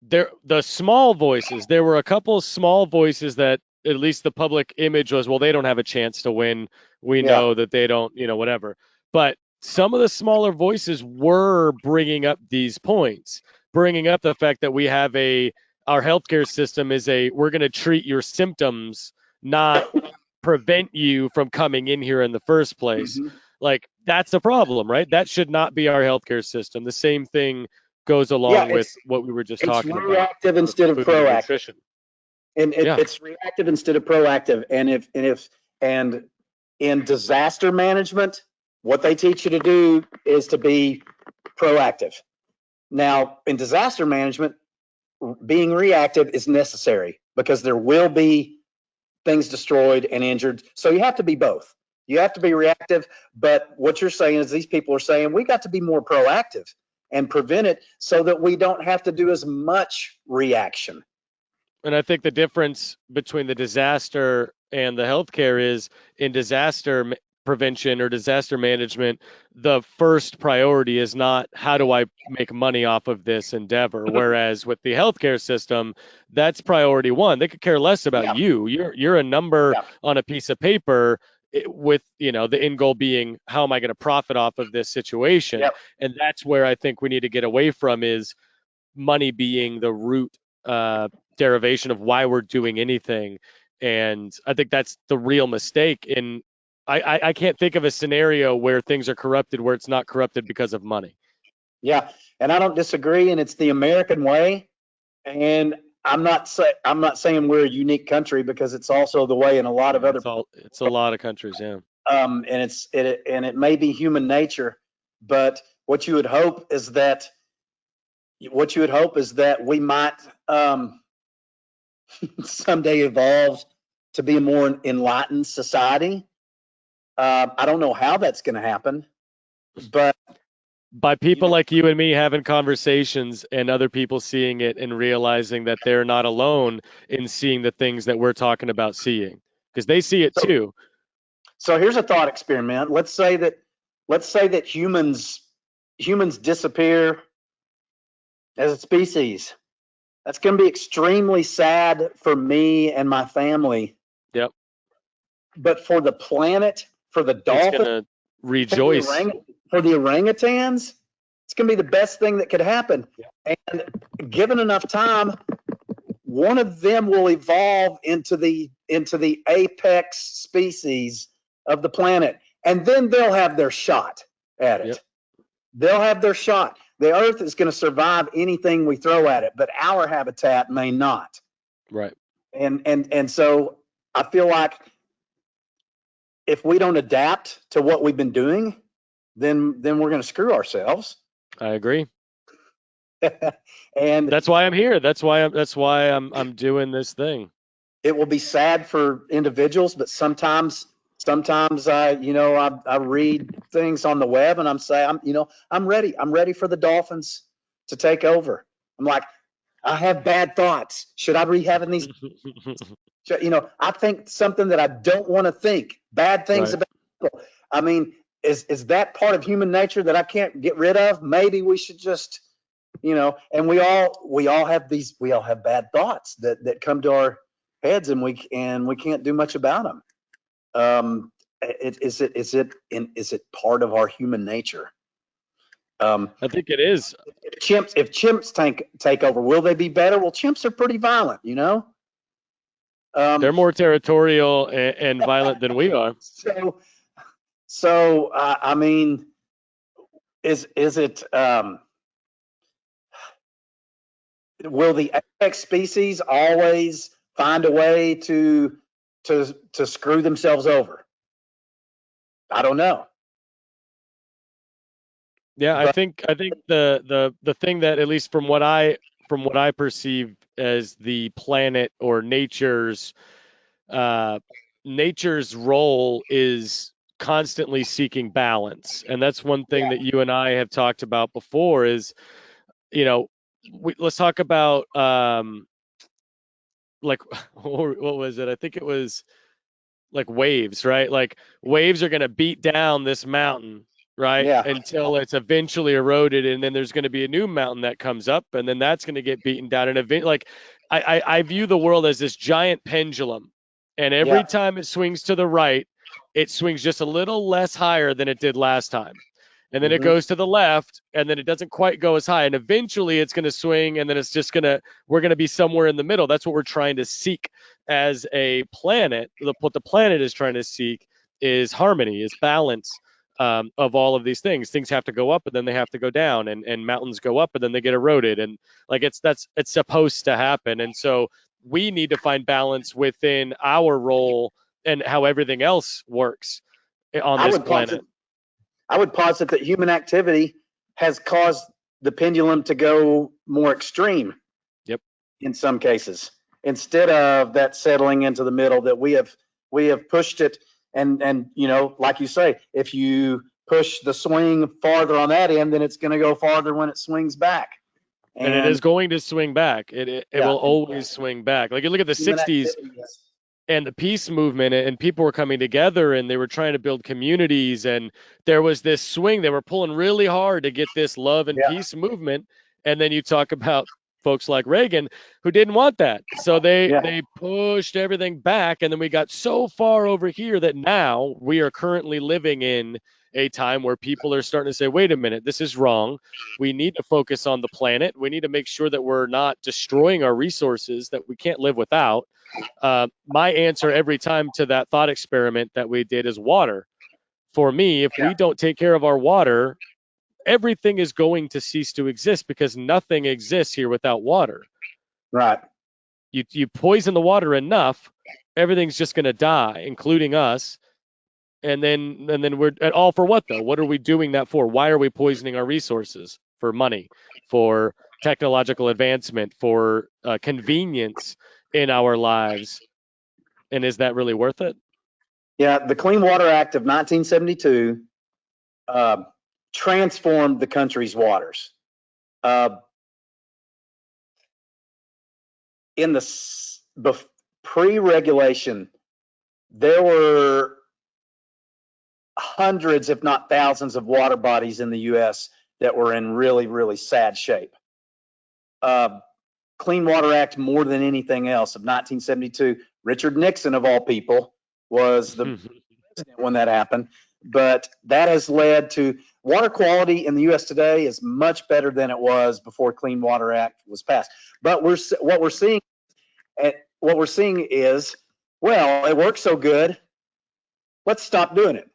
the small voices, there were a couple of small voices that at least the public image was, well, they don't have a chance to win. We know that they don't, whatever. But some of the smaller voices were bringing up these points, bringing up the fact that we have our healthcare system is we're going to treat your symptoms, not prevent you from coming in here in the first place. Mm-hmm. Like, that's the problem, right? That should not be our healthcare system. The same thing goes along with what we were just talking about. It's reactive instead of proactive. It's reactive instead of proactive. And in disaster management, what they teach you to do is to be proactive. Now, in disaster management, being reactive is necessary, because there will be things destroyed and injured. So you have to be both. You have to be reactive, but what you're saying is these people are saying we got to be more proactive and prevent it so that we don't have to do as much reaction. And I think the difference between the disaster and the healthcare is, in disaster prevention or disaster management, the first priority is not how do I make money off of this endeavor. Whereas with the healthcare system, that's priority one. They could care less about you. You're a number on a piece of paper, with the end goal being, how am I going to profit off of this situation? And that's where I think we need to get away from, is money being the root derivation of why we're doing anything. And I think that's the real mistake. In I can't think of a scenario where things are corrupted where it's not corrupted because of money. Yeah, and I don't disagree, and it's the American way. And I'm not saying we're a unique country, because it's also the way in a lot of other. It's a lot of countries, yeah. And it may be human nature, but what you would hope is that we might someday evolve to be a more enlightened society. I don't know how that's going to happen, but by people like you and me having conversations, and other people seeing it and realizing that they're not alone in seeing the things that we're talking about seeing, because they see it too. So here's a thought experiment. Let's say that humans disappear as a species. That's going to be extremely sad for me and my family. Yep. But for the planet, for the dolphins, it's gonna rejoice. For the orangutans, it's going to be the best thing that could happen. Yep. And given enough time, one of them will evolve into the apex species of the planet, and then they'll have their shot at it. Yep. They'll have their shot. The Earth is going to survive anything we throw at it, but our habitat may not. Right. And so I feel like if we don't adapt to what we've been doing, then we're going to screw ourselves. I agree. And that's why I'm here. That's why I'm doing this thing. It will be sad for individuals, but sometimes I read things on the web, and I'm saying, I'm ready. I'm ready for the dolphins to take over. I'm like, I have bad thoughts. Should I be having these? I think something that I don't want to think. Bad things about people. I mean, is that part of human nature that I can't get rid of? Maybe we should just, and we all have bad thoughts that come to our heads, and we can't do much about them. Is it part of our human nature? I think it is. If chimps take over, will they be better? Well, chimps are pretty violent, They're more territorial and violent than we are. So I mean, is it? Will the apex species always find a way to screw themselves over? I don't know. Yeah, I But think the thing that, at least from what I perceive as the planet or uh nature's role is constantly seeking balance. And that's one thing yeah, that you and I have talked about before is, you know, let's talk about like what was it? I think it was like waves, right? Like waves are going to beat down this mountain, right? yeah, Until it's eventually eroded, and then there's going to be a new mountain that comes up, and then that's going to get beaten down. And like I view the world as this giant pendulum, and every yeah. time it swings to the right, it swings just a little less higher than it did last time. And then it Hmm. goes to the left, and then it doesn't quite go as high. And eventually it's going to swing, and then we're going to be somewhere in the middle. That's what we're trying to seek as a planet. What the planet is trying to seek is harmony, is balance, of all of these things. Things have to go up, and then they have to go down, and mountains go up, and then they get eroded, and like it's supposed to happen. And so we need to find balance within our role and how everything else works on I this would posit planet. I would posit that human activity has caused the pendulum to go more extreme Yep. in some cases, instead of that settling into the middle that we have pushed it. And like you say, if you push the swing farther on that end, then it's going to go farther when it swings back. And it is And going to swing back. It yeah, will always swing back. Like you look at the human 60s activity is, and the peace movement, and people were coming together and they were trying to build communities, and there was this swing. They were pulling really hard to get this love and yeah, peace movement. And then you talk about folks like Reagan who didn't want that. So yeah, they pushed everything back, and then we got so far over here that now we are currently living in a time where people are starting to say, wait a minute, this is wrong. We need to focus on the planet. We need to make sure that we're not destroying our resources that we can't live without. My answer every time to that thought experiment that we did is water. For me, if yeah, we don't take care of our water, everything is going to cease to exist, because nothing exists here without water. right. You poison the water enough, everything's just going to die, including us. And then we're at all for what though? What are we doing that for? Why are we poisoning our resources? For money, for technological advancement, for convenience in our lives. And is that really worth it? Yeah, the Clean Water Act of 1972 uh, transformed the country's waters. Uh, in the pre-regulation, there were hundreds, if not thousands, of water bodies in the U.S. that were in really, really sad shape. Uh, Clean Water Act, more than anything else, of 1972. Richard Nixon, of all people, was the president when that happened. But that has led to water quality in the U.S. today is much better than it was before Clean Water Act was passed. But what we're seeing is, well, it works so good. Let's stop doing it.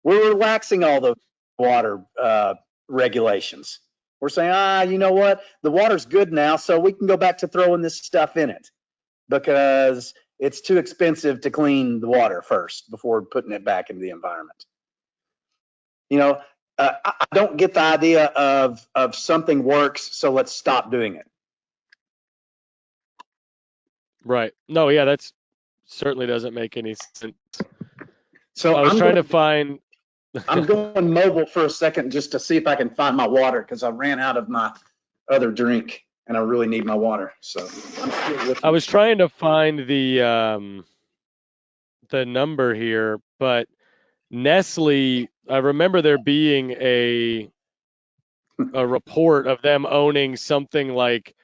We're relaxing all the water regulations. We're saying, you know what? The water's good now, so we can go back to throwing this stuff in it because it's too expensive to clean the water first before putting it back into the environment. I don't get the idea of something works, so let's stop doing it. Right. No, yeah, that's certainly doesn't make any sense. So I was trying to find. I'm going mobile for a second just to see if I can find my water because I ran out of my other drink and I really need my water. So I'm still I looking. was trying to find the number here, but Nestle, I remember there being a report of them owning something like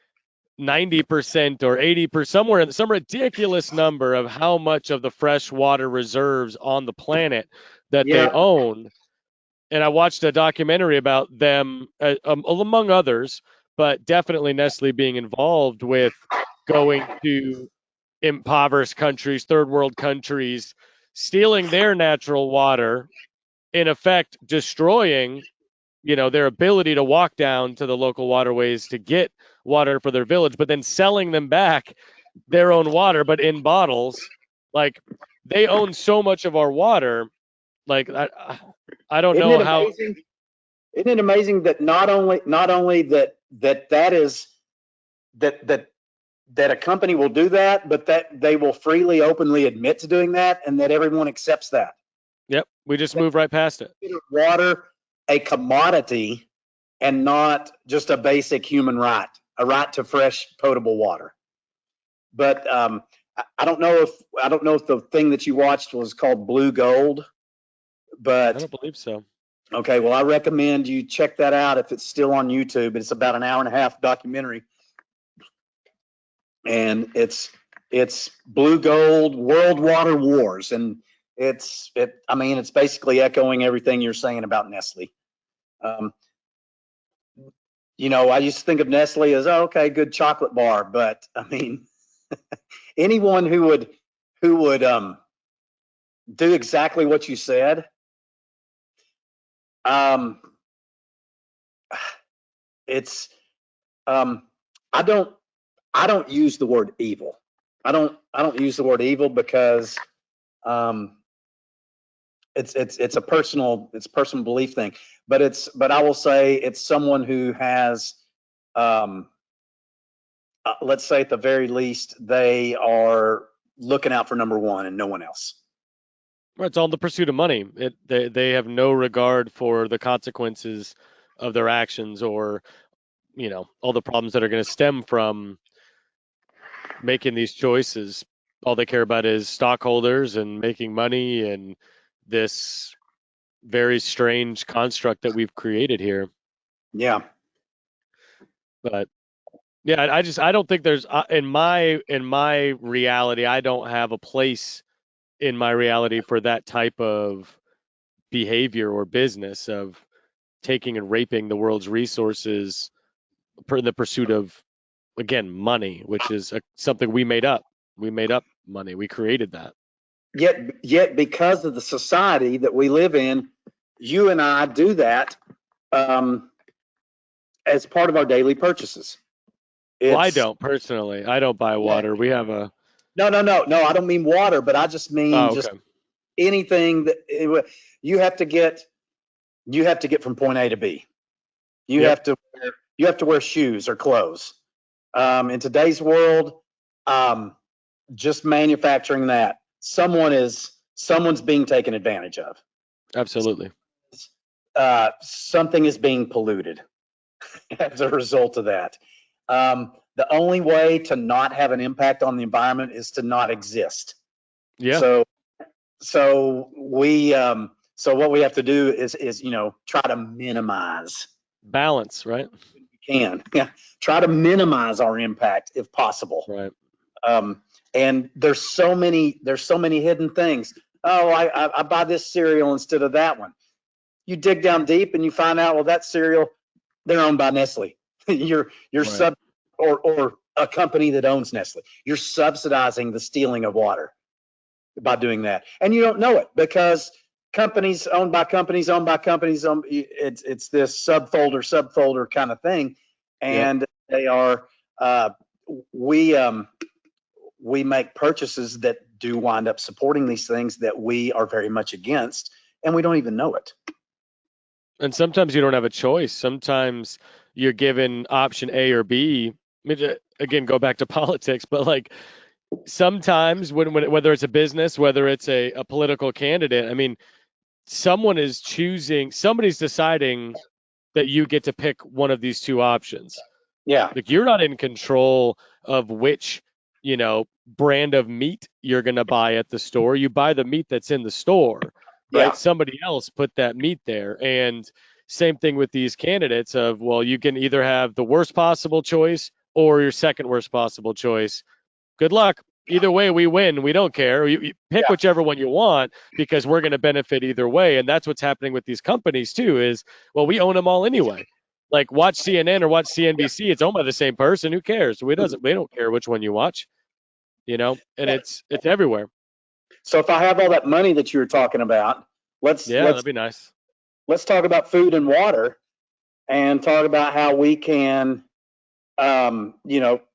90% or 80%, somewhere in some ridiculous number of how much of the fresh water reserves on the planet that they Yeah, own. And I watched a documentary about them, among others, but definitely Nestle being involved with going to impoverished countries, third world countries, stealing their natural water, in effect destroying, their ability to walk down to the local waterways to get water for their village, but then selling them back their own water, but in bottles. Like they own so much of our water. Like I don't isn't know it how. amazing? Isn't it amazing that not only that is that a company will do that, but that they will freely, openly admit to doing that, and that everyone accepts that. Yep, we just move right past it. Consider water a commodity and not just a basic human right, a right to fresh, potable water. But I don't know if the thing that you watched was called Blue Gold, I but don't believe so. okay, well, I recommend you check that out if it's still on YouTube. It's about an hour and a half documentary, and it's Blue Gold World Water Wars, and I mean, it's basically echoing everything you're saying about Nestle. Um, I used to think of Nestle as, oh, okay, good chocolate bar, but I mean, anyone who would do exactly what you said, um, it's I don't use the word evil. I don't use the word evil because um, it's a personal belief thing. But I will say it's someone who has um, let's say at the very least they are looking out for number one and no one else. Well, it's all in the pursuit of money. They have no regard for the consequences of their actions, or all the problems that are going to stem from making these choices. All they care about is stockholders and making money, and this very strange construct that we've created here. Yeah. But yeah, I don't think there's in my reality, I don't have a place in my reality for that type of behavior or business of taking and raping the world's resources in the pursuit of, again, money, which is something we made up. We made up money. We created that. Yet because of the society that we live in, you and I do that um, as part of our daily purchases. Well, I It's don't personally. I don't buy yeah. water. We have a. No. I don't mean water, but I just mean Oh, just okay. anything that you have to get. You have to get from point A to B. You Yep. have to you have to wear shoes or clothes. In today's world, um, just manufacturing that, someone's being taken advantage of. Absolutely. Something is being polluted as a result of that. The only way to not have an impact on the environment is to not exist. Yeah. So, so what we have to do is try to minimize. Balance, right? Yeah, try to minimize our impact if possible. Right. Um, and there's so many hidden things. Oh, I buy this cereal instead of that one. You dig down deep and you find out, well, that cereal, they're owned by Nestle. you're Right. or a company that owns Nestle. You're subsidizing the stealing of water by doing that, and you don't know it because companies owned by companies owned by companies. It's this subfolder kind of thing, Yep. and they are uh, we we make purchases that do wind up supporting these things that we are very much against, and we don't even know it. And sometimes you don't have a choice. Sometimes you're given option A or B. Again, go back to politics, but like sometimes when whether it's a business, whether it's a political candidate, I mean, somebody's deciding that you get to pick one of these two options. Yeah, Like you're not in control of which, brand of meat you're going to buy at the store. You buy the meat that's in the store, right? yeah, Somebody else put that meat there. And same thing with these candidates of, well, you can either have the worst possible choice or your second worst possible choice. Good luck. Either way, we win. We don't care. You pick yeah, whichever one you want because we're going to benefit either way. And that's what's happening with these companies too. Is well, we own them all anyway. Like watch CNN or watch CNBC. It's owned by the same person. Who cares? We don't care which one you watch. And yeah. it's everywhere. So if I have all that money that you were talking about, let's Yeah, let's that'd be nice. let's talk about food and water and talk about how we can,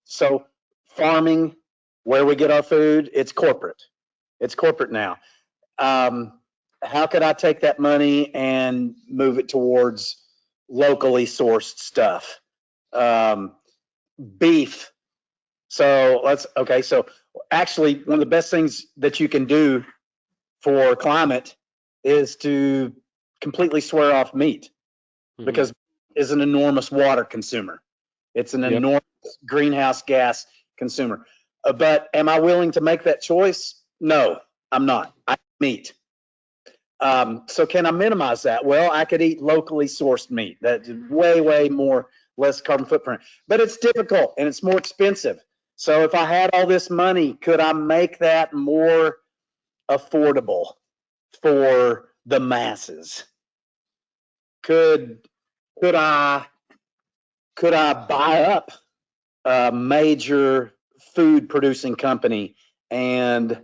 so farming, where we get our food, it's corporate. It's corporate now. Um, how could I take that money and move it towards locally sourced stuff. Beef. So so actually one of the best things that you can do for climate is to completely swear off meat, because it's an enormous water consumer. It's an enormous greenhouse gas consumer. But am I willing to make that choice? No, I'm not. I eat meat. So can I minimize that? Well, I could eat locally sourced meat. That's way more less carbon footprint. But it's difficult and it's more expensive. So if I had all this money, could I make that more affordable for the masses? Could I buy up a major food producing company and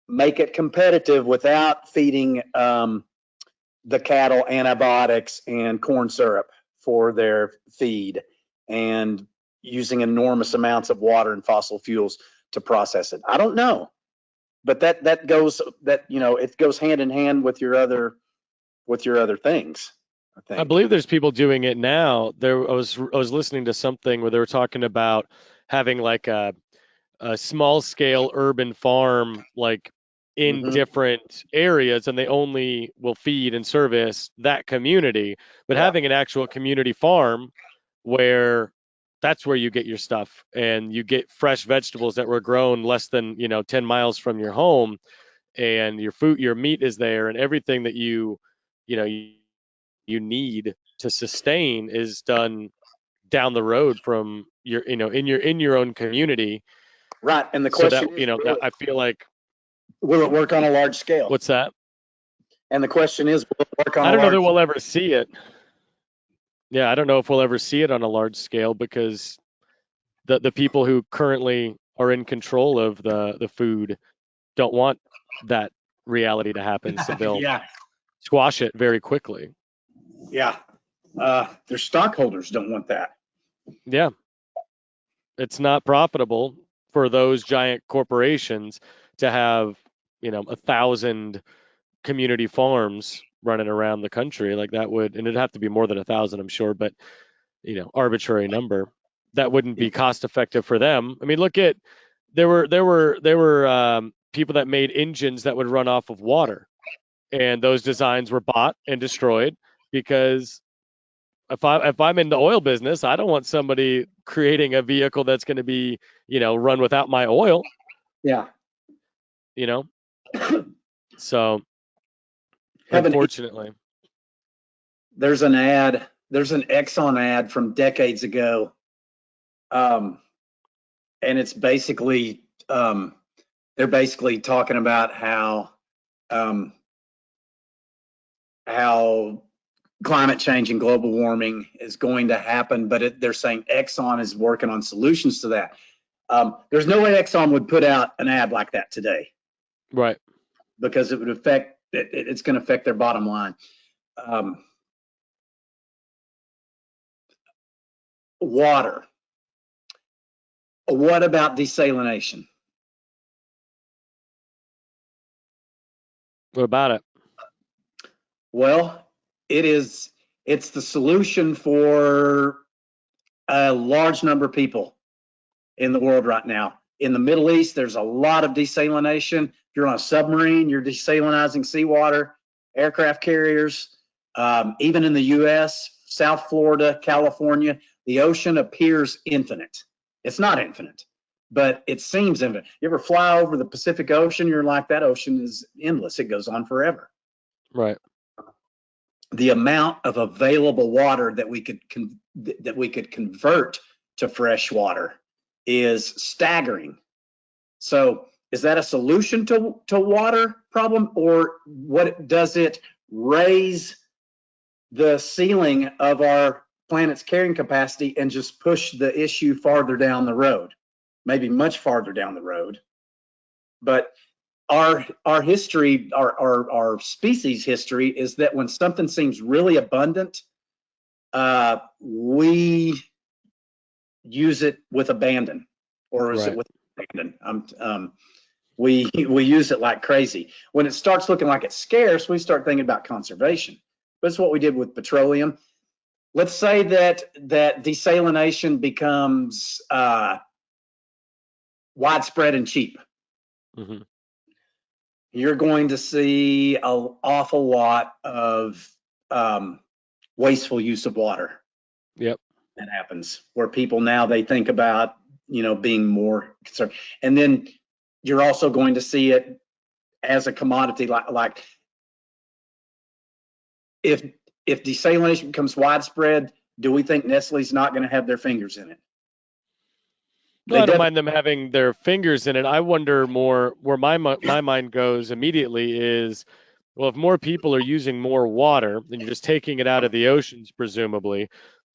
make it competitive without feeding the cattle antibiotics and corn syrup for their feed and using enormous amounts of water and fossil fuels to process it? I don't know, but it goes hand in hand with your other things, I I think. believe there's people doing it now. I was listening to something where they were talking about having like a small scale urban farm, like in Mm-hmm. different areas, and they only will feed and service that community, but Yeah. having an actual community farm where that's where you get your stuff and you get fresh vegetables that were grown less than 10 miles from your home, and your meat is there, and everything that you know you need to sustain is done down the road from your in your own community. Right. And the So that question is, that I feel like, will it work on a large scale? what's that? And the question is, will it work on I a don't know that large? we'll ever see it. Yeah, I don't know if we'll ever see it on a large scale, because the people who currently are in control of the food don't want that reality to happen, so they'll Yeah. squash it very quickly. Yeah. Their stockholders don't want that. Yeah, it's not profitable for those giant corporations to have 1,000 community farms running around the country. Like, that would, and it'd have to be more than 1,000, I'm sure, but arbitrary number, that wouldn't be cost effective for them. I mean, look at, there were people that made engines that would run off of water, and those designs were bought and destroyed, because if I'm in the oil business, I don't want somebody creating a vehicle that's going to be run without my oil. Yeah. you know so Have an unfortunately. There's an Exxon ad from decades ago, and it's basically they're basically talking about how climate change and global warming is going to happen, but they're saying Exxon is working on solutions to that. There's no way Exxon would put out an ad like that today, Right. because it would it's going to affect their bottom line. Water. What about desalination? What about it? Well, it's the solution for a large number of people in the world right now. In the Middle East, there's a lot of desalination. If you're on a submarine, you're desalinizing seawater. Aircraft carriers, even in the U.S., South Florida, California, the ocean appears infinite. It's not infinite, but it seems infinite. You ever fly over the Pacific Ocean? You're like, that ocean is endless. It goes on forever. Right. The amount of available water that we could convert to fresh water is staggering. So is that a solution to water problem, or what does it raise the ceiling of our planet's carrying capacity and just push the issue farther down the road, maybe much farther down the road? But our history, our species history, is that when something seems really abundant, we use it with abandon, or is it Right. with abandon? We use it like crazy. When it starts looking like it's scarce, we start thinking about conservation. That's what we did with petroleum. let's say that desalination becomes widespread and cheap. Hmm. You're going to see an awful lot of wasteful use of water. Yep. That happens where people now they think about being more concerned, and then you're also going to see it as a commodity. Like if desalination becomes widespread, do we think Nestle's not going to have their fingers in it? No, They I don't definitely. mind them having their fingers in it. I wonder more where my mind goes immediately is, well, if more people are using more water and you're just taking it out of the oceans, presumably,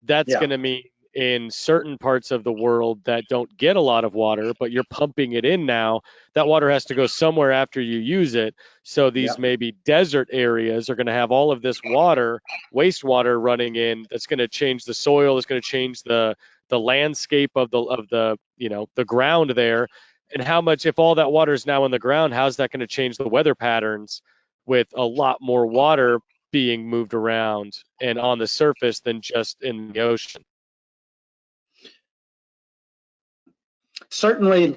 that's Yeah, going to mean in certain parts of the world that don't get a lot of water, but you're pumping it in now, that water has to go somewhere after you use it. So yeah. these maybe desert areas are going to have all of this water, wastewater running in that's going to change the soil, it's going to change the landscape of the the ground there. And how much, if all that water is now in the ground, how's that going to change the weather patterns with a lot more water being moved around and on the surface than just in the ocean? Certainly,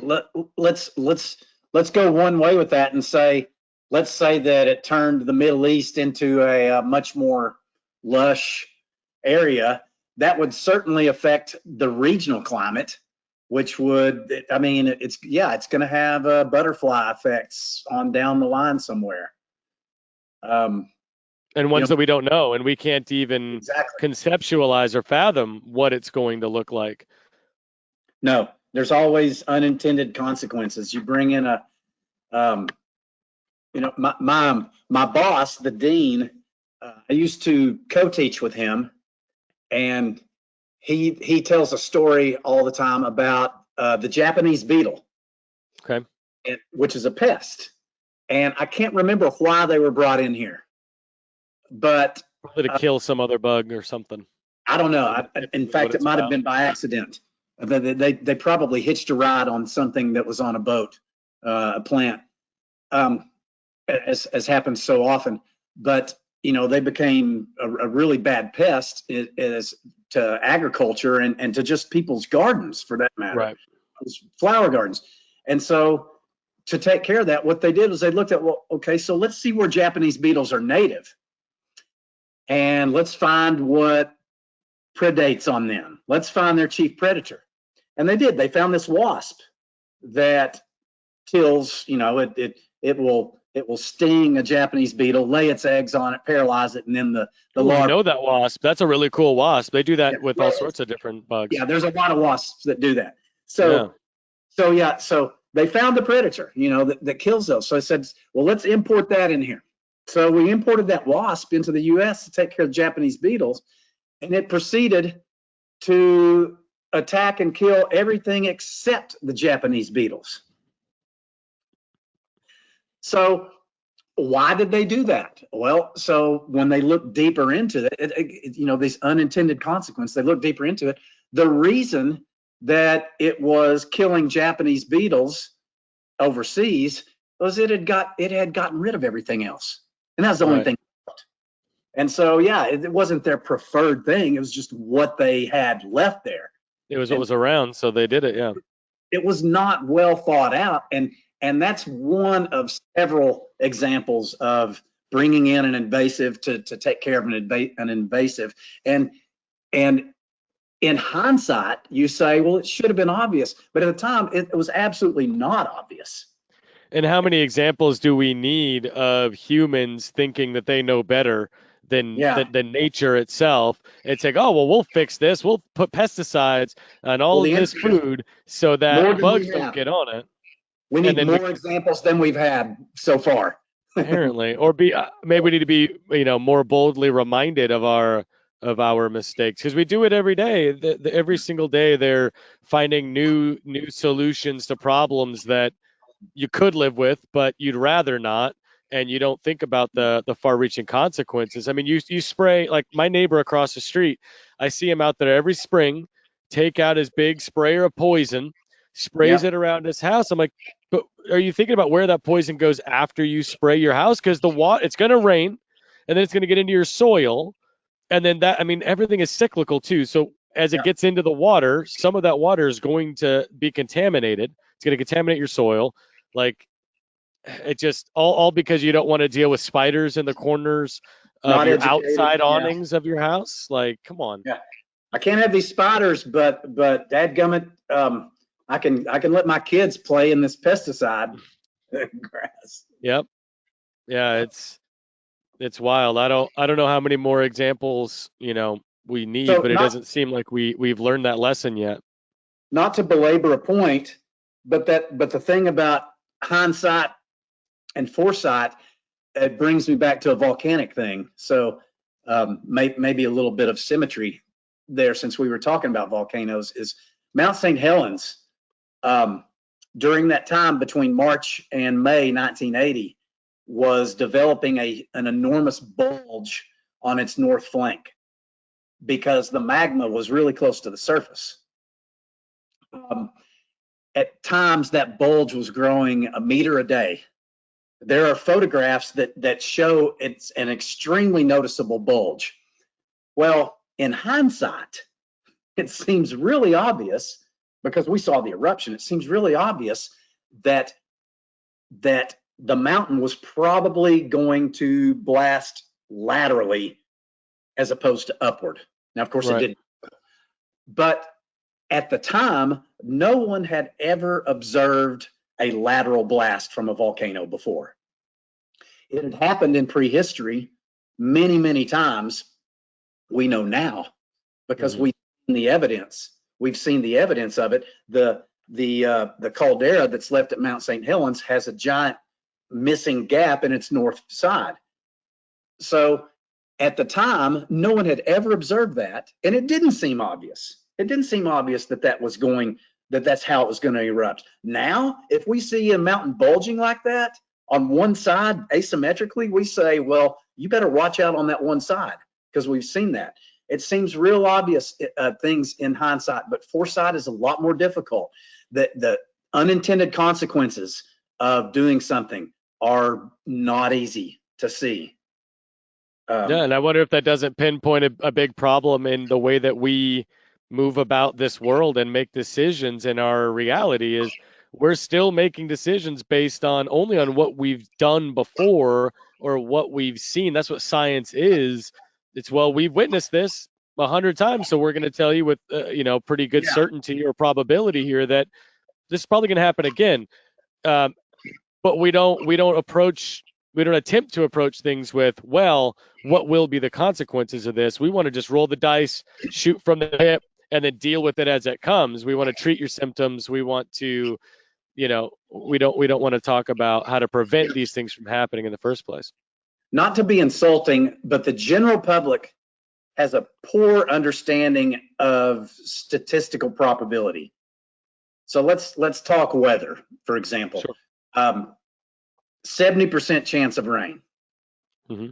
let's go one way with that and say, let's say that it turned the Middle East into a much more lush area. That would certainly affect the regional climate, which would, I mean, it's going to have butterfly effects on down the line somewhere. Um, And you ones know, that we don't know, and we can't even exactly. conceptualize or fathom what it's going to look like. No, there's always unintended consequences. You bring in um, my boss, the dean, I used to co-teach with him, and he tells a story all the time about the Japanese beetle, Okay. which is a pest. And I can't remember why they were brought in here, but Probably to uh, kill some other bug or something. I don't know. That's In typically what fact, it it's might have about. been by accident. They probably hitched a ride on something that was on a boat, a plant. Um, as happens so often. But they became a really bad pest as to agriculture and to just people's gardens for that matter, Right. flower gardens. And so to take care of that, what they did was they looked at, well, okay, so let's see where Japanese beetles are native, and let's find what predates on them. Let's find their chief predator. And they did. They found this wasp that kills, it will sting a Japanese beetle, lay its eggs on it, paralyze it, and then the Ooh, I larva. know that wasp. That's a really cool wasp. They do Yeah, that with well, all sorts of different bugs. yeah, there's a lot of wasps that do that. Yeah. So they found the predator, that kills those. So I said, well, let's import that in here. So we imported that wasp into the U.S. to take care of Japanese beetles, and it proceeded to attack and kill everything except the Japanese beetles. So why did they do that? Well, so when they looked deeper into these unintended consequences, they looked deeper into it. The reason that it was killing Japanese beetles overseas was it had gotten rid of everything else, and that's the only Right. thing. And so, yeah, it wasn't their preferred thing. It was just what they had left there, It was what and was around, so they did it. Yeah. it was not well thought out. And that's one of several examples of bringing in an invasive to take care of an invasive. And in hindsight, you say, well, it should have been obvious, but at the time, it was absolutely not obvious. And how many examples do we need of humans thinking that they know better than Yeah. than nature itself? It's like, oh well, we'll fix this. We'll put pesticides on Well, all of the this answer is food so more that than we bugs don't have. get on it. We And need then we more examples than we've had so far. apparently, or be maybe we need to be more boldly reminded of our mistakes because we do it every day. Every single day, they're finding new solutions to problems that you could live with, but you'd rather not, and you don't think about the far-reaching consequences. I mean, you spray like my neighbor across the street. I see him out there every spring, take out his big sprayer of poison, sprays Yep. it around his house. I'm like, but are you thinking about where that poison goes after you spray your house? Because the water, it's going to rain, and then it's going to get into your soil. and then that, I mean, everything is cyclical too. So as it Yeah. gets into the water, some of that water is going to be contaminated. It's going to contaminate your soil. Like, it just all because you don't want to deal with spiders in the corners of Not your educated. outside Yeah. awnings of your house. Like, come on. Yeah. I can't have these spiders, but dadgummit, I can let my kids play in this pesticide grass. Yep. Yeah, it's wild. I don't know how many more examples, we need, So but it not doesn't seem like we've learned that lesson yet. not to belabor a point, but the thing about hindsight and foresight, it brings me back to a volcanic thing. So maybe a little bit of symmetry there, since we were talking about volcanoes, is Mount St. Helens. Um, During that time between March and May 1980, was developing an enormous bulge on its north flank because the magma was really close to the surface. Um, at times, that bulge was growing a meter a day. There are photographs that show it's an extremely noticeable bulge. Well, in hindsight, it seems really obvious, because we saw the eruption. It seems really obvious that that the mountain was probably going to blast laterally as opposed to upward. Now, of course, it Right. didn't. But at the time, no one had ever observed a lateral blast from a volcano before. It had happened in prehistory many, many times. We know now because Hmm. we've seen the evidence. We've seen the evidence of it. The caldera that's left at Mount St. Helens has a giant missing gap in its north side. So at the time, no one had ever observed that, and it didn't seem obvious. It didn't seem obvious that's how it was going to erupt. Now, if we see a mountain bulging like that on one side asymmetrically, we say, well, you better watch out on that one side, because we've seen that. It seems real obvious things in hindsight, but foresight is a lot more difficult. The unintended consequences of doing something are not easy to see. Yeah, Um, and I wonder if that doesn't pinpoint a big problem in the way that we move about this world and make decisions in our reality is we're still making decisions based on only on what we've done before or what we've seen. That's what science is. It's, well, we've witnessed this 100 times, so we're going to tell you with pretty good yeah, certainty or probability here that this is probably going to happen again. Um, but we don't attempt to approach things with, well, what will be the consequences of this? We want to just roll the dice, shoot from the hip, and then deal with it as it comes. We want to treat your symptoms. We want to, we don't want to talk about how to prevent these things from happening in the first place. not to be insulting, but the general public has a poor understanding of statistical probability. So let's talk weather, for example. Sure. 70% chance of rain. Hmm.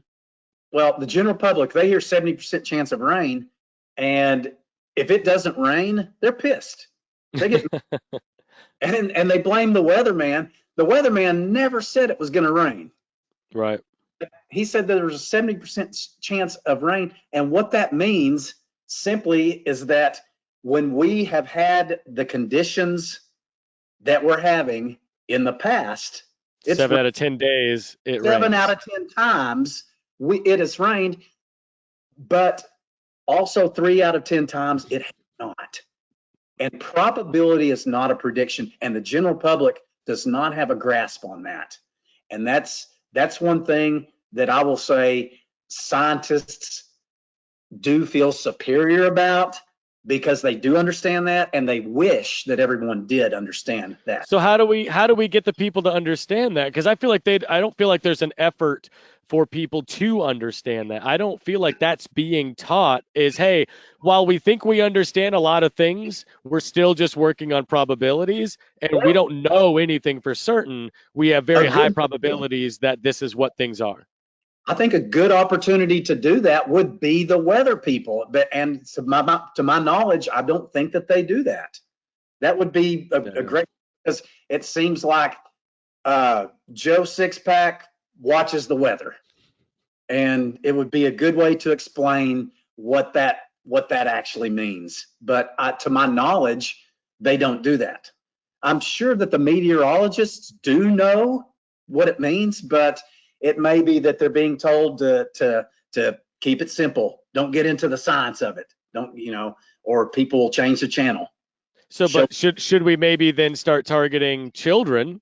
Well, the general public, they hear 70% chance of rain, and if it doesn't rain, they're pissed. They get and they blame the weatherman. The weatherman never said it was going to rain. Right. He said that there was a 70% chance of rain. And what that means simply is that when we have had the conditions that we're having in the past, it's 7 out of 10 days it 7 out rains. of 10 times it has rained, but also 3 out of 10 times it has not. And probability is not a prediction, and the general public does not have a grasp on that. And that's one thing that I will say scientists do feel superior about, because they do understand that, and they wish that everyone did understand that. So how do we get the people to understand that? Because I don't feel like there's an effort for people to understand that. I don't feel like that's being taught is, hey, while we think we understand a lot of things, we're still just working on probabilities and we Well, don't know anything for certain. We have a very high good, probabilities that this is what things are. I think a good opportunity to do that would be the weather people. And to my knowledge, I don't think that they do that. That would be a Yeah. great, because it seems like Joe Sixpack watches the weather, and it would be a good way to explain what that actually means. But to my knowledge, they don't do that. I'm sure that the meteorologists do know what it means, but it may be that they're being told to keep it simple. Don't get into the science of it. Don't, or people will change the channel. So, but should we maybe then start targeting children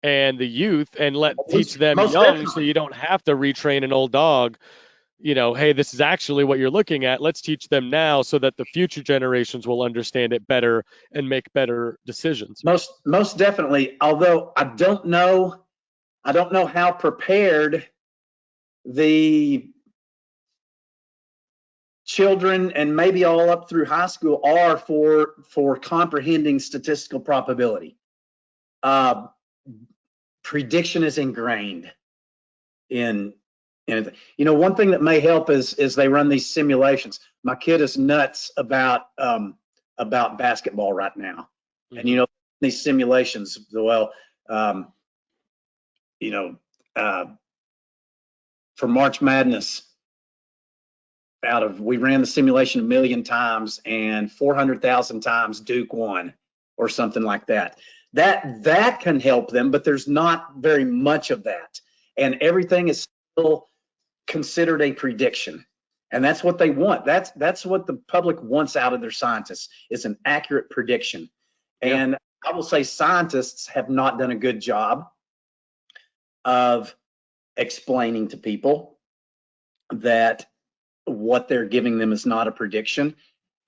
and the youth and teach them Most young, so definitely. you don't have to retrain an old dog? Hey, this is actually what you're looking at. Let's teach them now so that the future generations will understand it better and make better decisions. Most definitely. Although I don't know how prepared the children and maybe all up through high school are for comprehending statistical probability. Prediction is ingrained in one thing that may help is they run these simulations. My kid is nuts about basketball right now. Mm-hmm. And these simulations, well, for March Madness, we ran the simulation 1 million times, and 400,000 times Duke won, or something like that. That can help them, but there's not very much of that, and everything is still considered a prediction, and that's what they want. That's what the public wants out of their scientists, is an accurate prediction. Yeah. And I will say scientists have not done a good job of explaining to people that what they're giving them is not a prediction.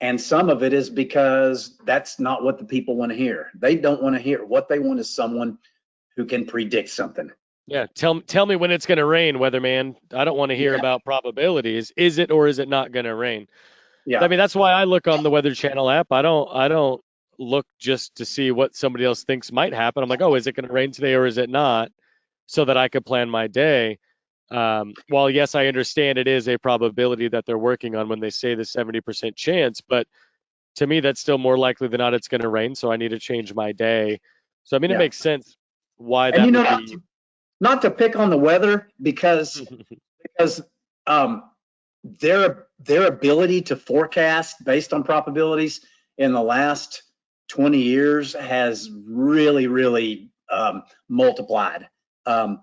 And some of it is because that's not what the people want to hear. They don't want to hear. What they want is someone who can predict something. Yeah, tell me when it's going to rain, weatherman. I don't want to hear about probabilities. Is it or is it not going to rain? Yeah. I mean, that's why I look on the Weather Channel app. I don't look just to see what somebody else thinks might happen. I'm like, oh, is it going to rain today or is it not? So that I could plan my day. While yes, I understand it is a probability that they're working on when they say the 70% chance, but to me, that's still more likely than not it's going to rain. So I need to change my day. So I mean, it makes sense why And that would be. not to pick on the weather, because their ability to forecast based on probabilities in the last 20 years has really multiplied. Yeah.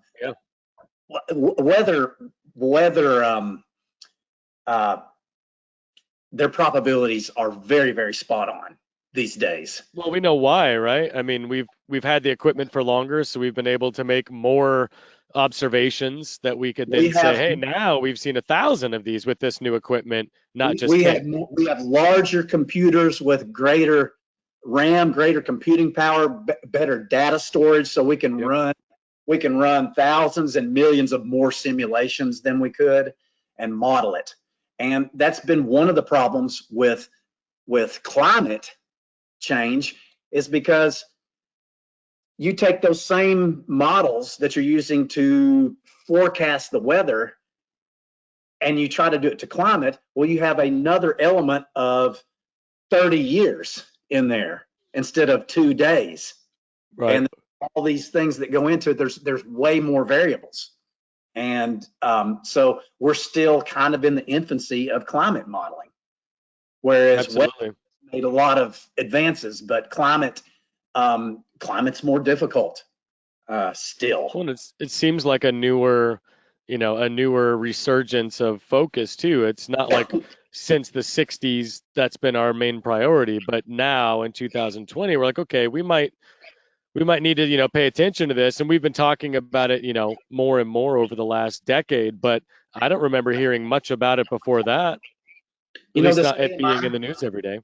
Their probabilities are very spot on these days. Well, we know why, right? I mean, we've had the equipment for longer, so we've been able to make more observations that we could then say, hey, now we've seen 1,000 of these with this new equipment, not just 10. We have larger computers with greater RAM, greater computing power, better data storage, so we can run thousands and millions of more simulations than we could and model it. And that's been one of the problems with climate change, is because you take those same models that you're using to forecast the weather and you try to do it to climate. Well, you have another element of 30 years in there instead of 2 days. Right. And all these things that go into it, there's way more variables. And so we're still kind of in the infancy of climate modeling, whereas weather made a lot of advances, but climate's more difficult still. Well, it seems like a newer resurgence of focus too. It's not like since the 60s that's been our main priority, but now in 2020 we're like, okay, we might need to pay attention to this, and we've been talking about it more and more over the last decade, but I don't remember hearing much about it before that. At least not it being in the news every day.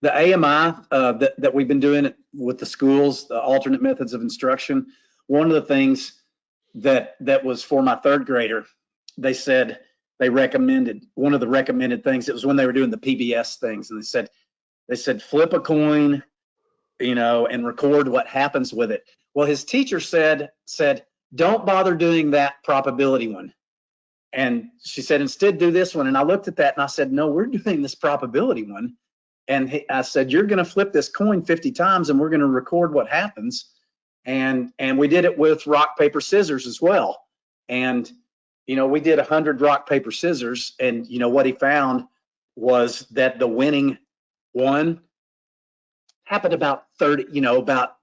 The AMI that we've been doing it with the schools, the alternate methods of instruction. One of the things that was for my third grader, they said they recommended, one of the recommended things, it was when they were doing the PBS things, and they said flip a coin, and record what happens with it. Well, his teacher said don't bother doing that probability one. And she said, instead do this one. And I looked at that and I said, no, we're doing this probability one. And I said, you're going to flip this coin 50 times and we're going to record what happens. And we did it with rock, paper, scissors as well. And, we did 100 rock, paper, scissors. And what he found was that the winning one happened about 30,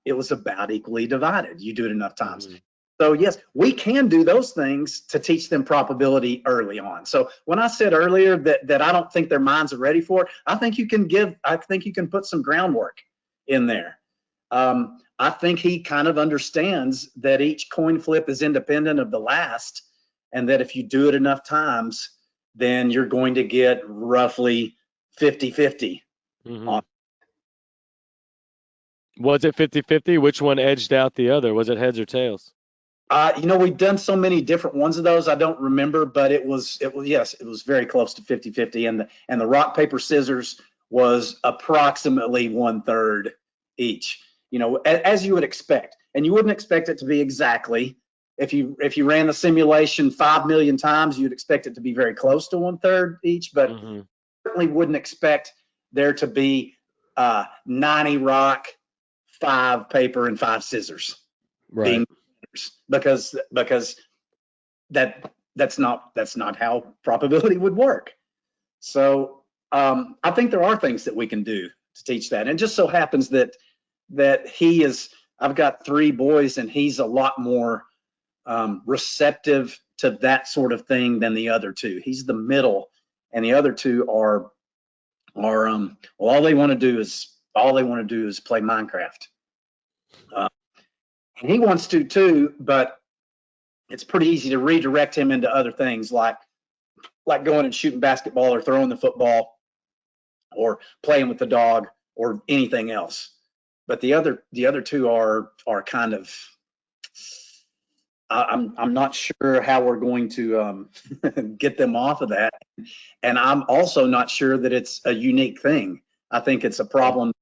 it was about equally divided. You do it enough times. Mhm. So yes, we can do those things to teach them probability early on. So when I said earlier that I don't think their minds are ready for it, I think you can put some groundwork in there. I think he kind of understands that each coin flip is independent of the last, and that if you do it enough times, then you're going to get roughly 50-50 on. Mhm. Was it 50-50? Which one edged out the other? Was it heads or tails? We've done so many different ones of those. I don't remember, but yes, it was very close to 50-50. And the rock, paper, scissors was approximately 1/3 each, as you would expect. And you wouldn't expect it to be exactly. If you ran the simulation 5 million times, you'd expect it to be very close to 1/3 each, but Mhm. certainly wouldn't expect there to be 90 rock, 5 paper, and 5 scissors Right. being, because that's not how probability would work. So I think there are things that we can do to teach that. And it just so happens that I've got 3 boys, and he's a lot more receptive to that sort of thing than the other 2. He's the middle, and the other 2 are well, all they want to do is play Minecraft. And he wants to too, but it's pretty easy to redirect him into other things, like going and shooting basketball, or throwing the football, or playing with the dog, or anything else. But the other 2 are kind of, I'm not sure how we're going to get them off of that. And I'm also not sure that it's a unique thing. I think it's a problem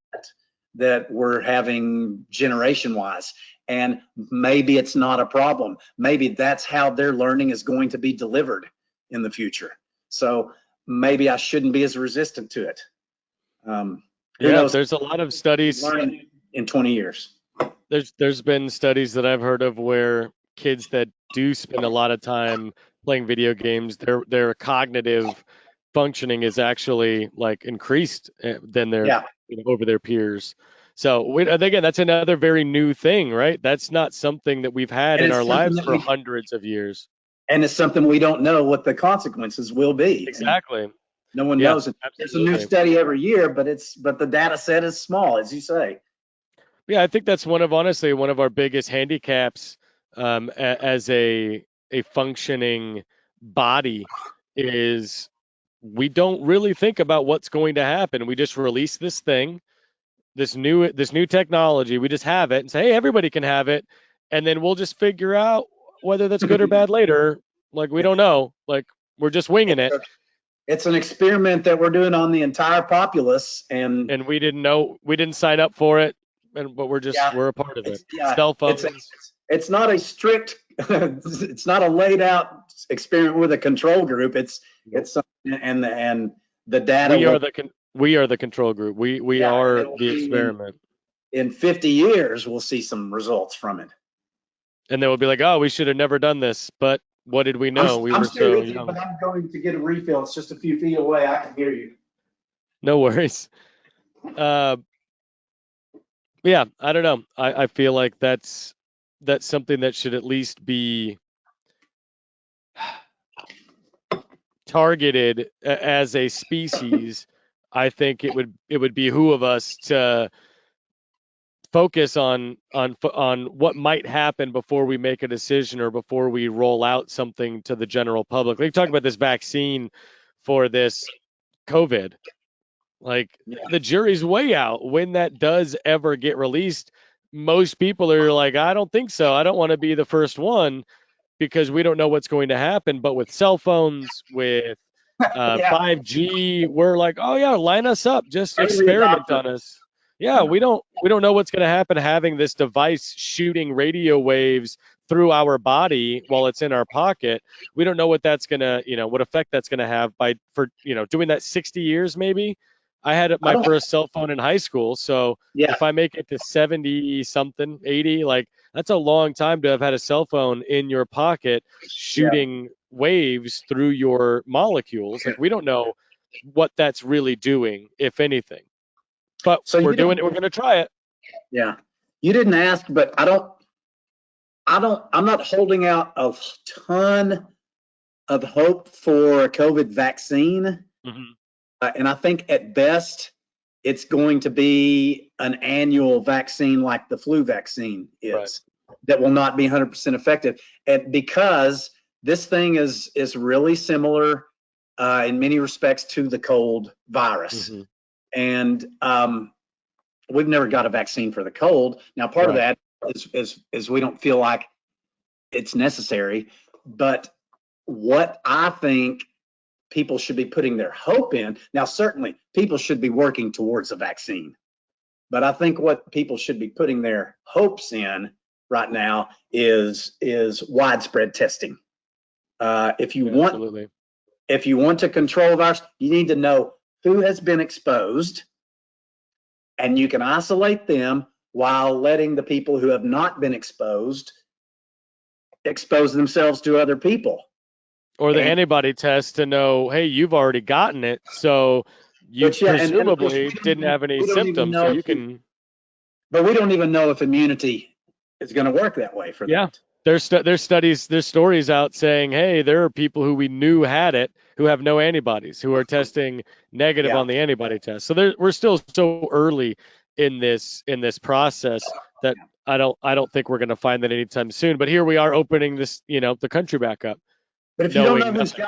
that we're having generation wise. And maybe it's not a problem. Maybe that's how their learning is going to be delivered in the future. So maybe I shouldn't be as resistant to it. Who Yeah, knows? there's a lot of studies. Learning in 20 years. There's been studies that I've heard of where kids that do spend a lot of time playing video games, their cognitive functioning is actually like increased than their Yeah. over their peers. So again, that's another very new thing, right? That's not something that we've had And in it's our something lives that for hundreds of years. we don't know what the consequences will be. And Exactly. no one Yeah, knows it. There's a new absolutely. study every year, but the data set is small, as you say. Yeah, I think that's honestly one of our biggest handicaps as a functioning body is we don't really think about what's going to happen. We just release this thing, this new technology. We just have it and say, hey, everybody can have it, and then we'll just figure out whether that's good or bad later. Like we don't know. Like we're just winging it, It's an experiment that we're doing on the entire populace, and and we didn't know. We didn't sign up for it, but yeah, we're a part of it. yeah, Cell phones. it's not a strict, it's not a laid out experiment with a control group. Nope. It's something, and the data We are will, we are the control group. We yeah, are it'll the be experiment. in 50 years, we'll see some results from it. And then we'll be like, oh, we should have never done this. But what did we know? We I'm were still so with you, young. but I'm going to get a refill. It's just a few feet away. I can hear you. No worries. Uh, yeah, I don't know. I feel like that's something that should at least be targeted as a species. I think it would behoove us to focus on what might happen before we make a decision or before we roll out something to the general public. We've talked about this vaccine for this COVID. Like Yeah, the jury's way out when that does ever get released. Most people are like, I don't think so. I don't want to be the first one because we don't know what's going to happen. But with cell phones, with yeah. 5G, we're like, oh yeah, line us up, just Early experiment adopter. on us. Yeah, we don't know what's going to happen having this device shooting radio waves through our body while it's in our pocket. We don't know what that's going to, what effect that's going to have for doing that 60 years maybe. I had I my don't. first cell phone in high school, so Yeah, if I make it to 70 something, 80, like that's a long time to have had a cell phone in your pocket yeah. shooting waves through your molecules. Like we don't know. what that's really doing, if anything. But So we're you doing don't, it. We're going to try it. yeah, you didn't ask, but I'm not holding out a ton of hope for a COVID vaccine. Mm-hmm. And I think at best, it's going to be an annual vaccine like the flu vaccine Right. is, that will not be 100% effective. And because this thing is really similar in many respects to the cold virus. Mm-hmm. And we've never got a vaccine for the cold. Now, part of Right. that is we don't feel like it's necessary. But what I think people should be putting their hope in, now, certainly people should be working towards a vaccine. But I think what people should be putting their hopes in right now is widespread testing. If you Yeah, want absolutely. to control a virus, you need to know who has been exposed, and you can isolate them while letting the people who have not been exposed expose themselves to other people. Or the And antibody test to know, hey, you've already gotten it, so you which, yeah, and of course presumably didn't have any we don't even symptoms, so know you can. but we don't even know if immunity is going to work that way for Yeah, that. there's studies, there's stories out saying, hey, there are people who we knew had it who have no antibodies, who are testing negative Yeah. on the antibody test. So we're still so early in this process that I don't think we're going to find that anytime soon. But here we are opening this, the country back up, But if you don't know knowing who's nothing.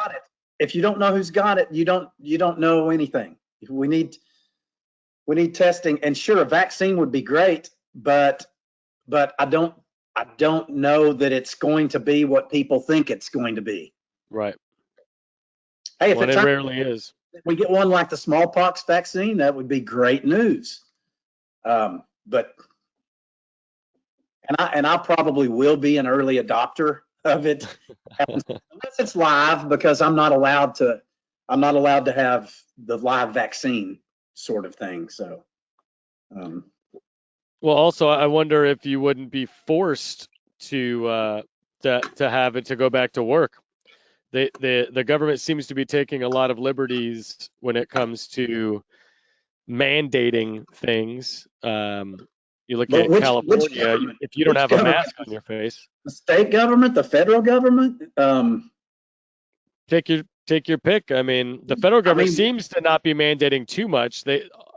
got it, you don't know anything. We need testing, and sure, a vaccine would be great, but I don't know that it's going to be what people think it's going to be. Right. Hey, if Well, it and it turns rarely is. we get one like the smallpox vaccine, that would be great news. But I probably will be an early adopter of it, unless it's live, because I'm not allowed to have the live vaccine sort of thing. So, um, Well, also, I wonder if you wouldn't be forced to have it to go back to work. The government seems to be taking a lot of liberties when it comes to mandating things. You look but at which California, government? if you don't Which have a government? mask on your face, The state government? The federal government? take your pick. I mean, the federal I government mean, seems to not be mandating too much.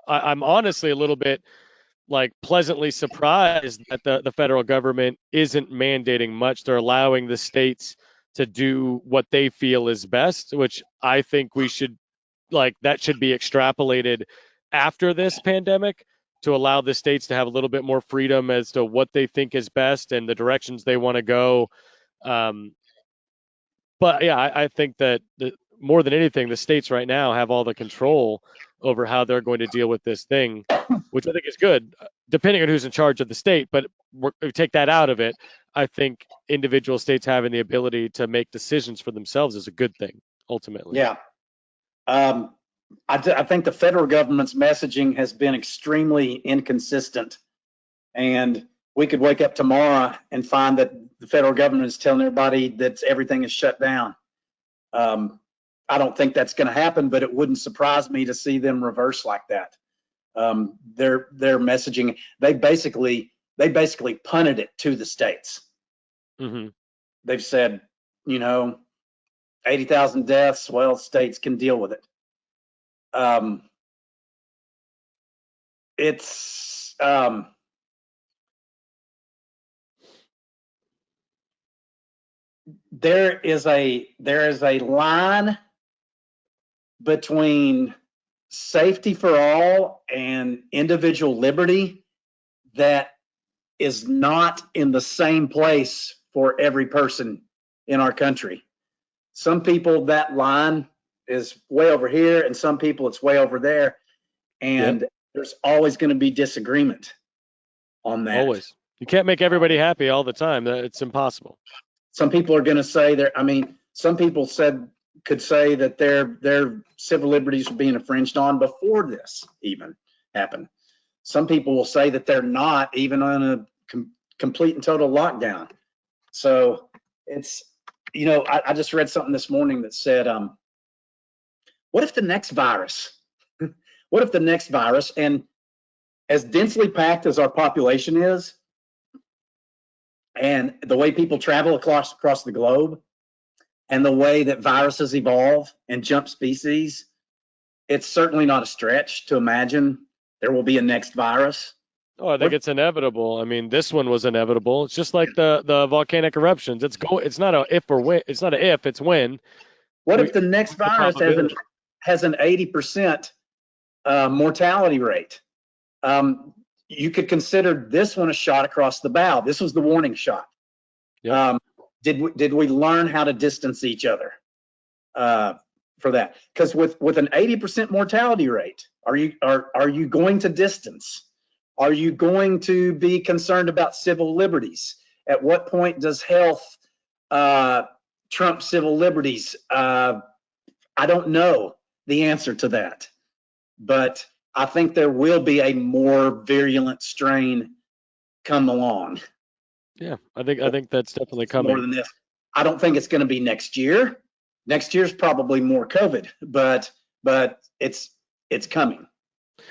I'm honestly a little bit like pleasantly surprised that the federal government isn't mandating much. They're allowing the states to do what they feel is best, which I think we should like that should be extrapolated after this pandemic to allow the states to have a little bit more freedom as to what they think is best and the directions they want to go. Um, but yeah, I think that more than anything, the states right now have all the control over how they're going to deal with this thing, which I think is good, depending on who's in charge of the state. But we take that out of it. I think individual states having the ability to make decisions for themselves is a good thing, ultimately. yeah. Um, I think the federal government's messaging has been extremely inconsistent, and we could wake up tomorrow and find that the federal government is telling everybody that everything is shut down. I don't think that's going to happen, but it wouldn't surprise me to see them reverse like that. Their messaging, they basically punted it to the states. Hmm. They've said, you know, 80,000 deaths. Well, states can deal with it. It's there is a line between safety for all and individual liberty that is not in the same place for every person in our country. Some people, that line is way over here, and some people it's way over there. Yep. And there's always going to be disagreement on that. Always. You can't make everybody happy all the time. It's impossible. Some people are going to say that, I mean, some people could say that their civil liberties were being infringed on before this even happened. Some people will say that they're not, even on a complete and total lockdown. So it's, I just read something this morning that said what if the next virus, what if the next virus, and as densely packed as our population is, and the way people travel across the globe, and the way that viruses evolve and jump species, it's certainly not a stretch to imagine there will be a next virus. Oh, I think What it's inevitable. I mean, this one was inevitable. It's just like the volcanic eruptions. It's not a if or when. It's not a if. It's when. what We if the next What's the virus probability? has an 80% mortality rate? Um, you could consider this one a shot across the bow. This was the warning shot. Yep. Um, did we learn how to distance each other for that? Because with an 80% mortality rate, are you going to distance? Are you going to be concerned about civil liberties? At what point does health trump civil liberties? I don't know the answer to that, but I think there will be a more virulent strain come along. Yeah, I think that's definitely More coming. than this. I don't think it's going to be next year. Next year's probably more COVID, but it's coming.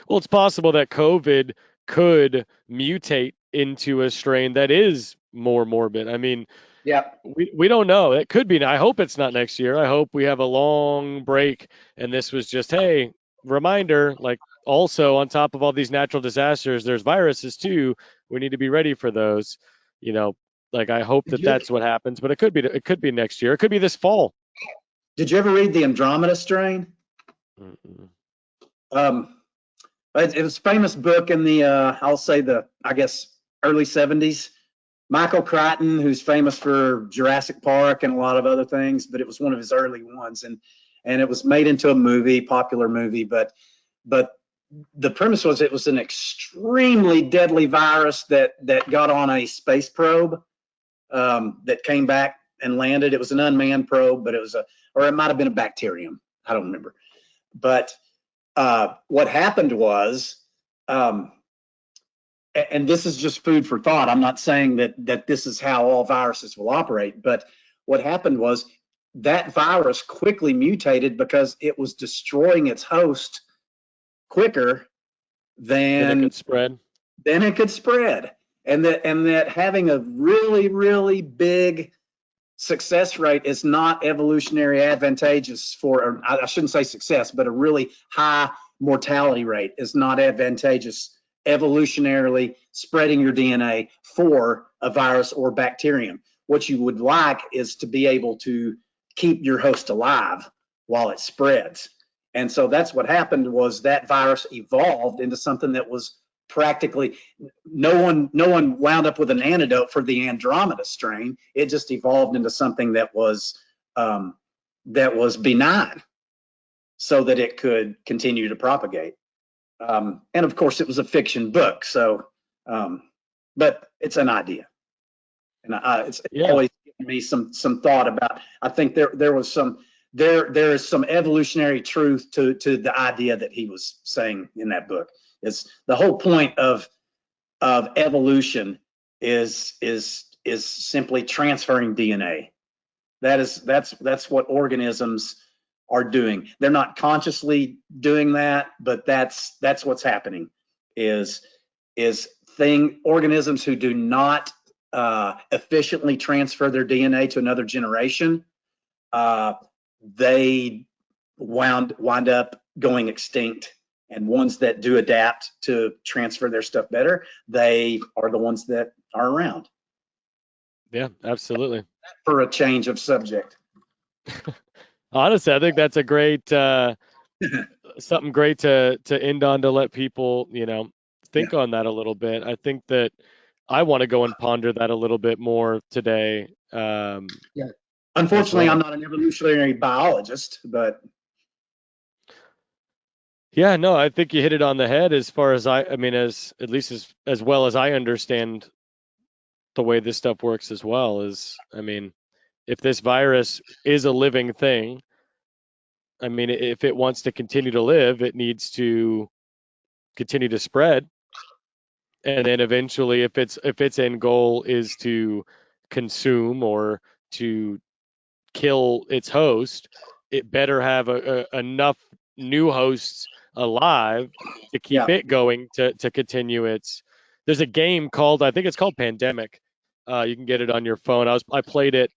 Well, it's possible that COVID could mutate into a strain that is more morbid. I mean, Yeah. we don't know. It could be. I hope it's not next year. I hope we have a long break and this was just, hey, reminder, like also on top of all these natural disasters, there's viruses too. We need to be ready for those. You know, like I hope Did that you that's what happens, but it could be next year. It could be this fall. did you ever read the Andromeda strain? Mm-mm. Um, it was a famous book in the I'll say the I guess early 70s. Michael Crichton, who's famous for Jurassic Park and a lot of other things, but it was one of his early ones, and it was made into a movie, popular movie, but the premise was it was an extremely deadly virus that got on a space probe that came back and landed. It was an unmanned probe, but or it might have been a bacterium. I don't remember. But what happened was, um, and this is just food for thought. I'm not saying that this is how all viruses will operate, but what happened was that virus quickly mutated because it was destroying its host quicker Then it than could spread. then it could spread. And that having a really, really big success rate is not evolutionary advantageous or I shouldn't say success, but a really high mortality rate is not advantageous evolutionarily spreading your DNA for a virus or bacterium. What you would like is to be able to keep your host alive while it spreads. And so that's what happened was that virus evolved into something that was practically no one wound up with an antidote for the Andromeda strain. It just evolved into something that was benign so that it could continue to propagate. And of course, it was a fiction book, so but it's an idea, and it's Yeah. always given me some thought about. I think there was some there is some evolutionary truth to the idea that he was saying in that book. It's the whole point of evolution is simply transferring DNA. That's what organisms are doing. They're not consciously doing that, but that's what's happening. Is organisms who do not efficiently transfer their DNA to another generation, uh, they wind up going extinct. And ones that do adapt to transfer their stuff better, they are the ones that are around. Yeah, absolutely. For a change of subject. Honestly, I think that's a great something great to end on to let people, Yeah. think on that a little bit. I think that I want to go and ponder that a little bit more today, Yeah. as Unfortunately, I'm well. not an evolutionary biologist, but Yeah, no, I think you hit it on the head as far as I mean, as at least as well as I understand the way this stuff works as well is, I mean, if this virus is a living thing, I mean, if it wants to continue to live, it needs to continue to spread. And then eventually, if its end goal is to consume or to kill its host, it better have enough new hosts alive to keep Yeah. it going to continue its. There's a game called, I think it's called Pandemic. You can get it on your phone. I played it.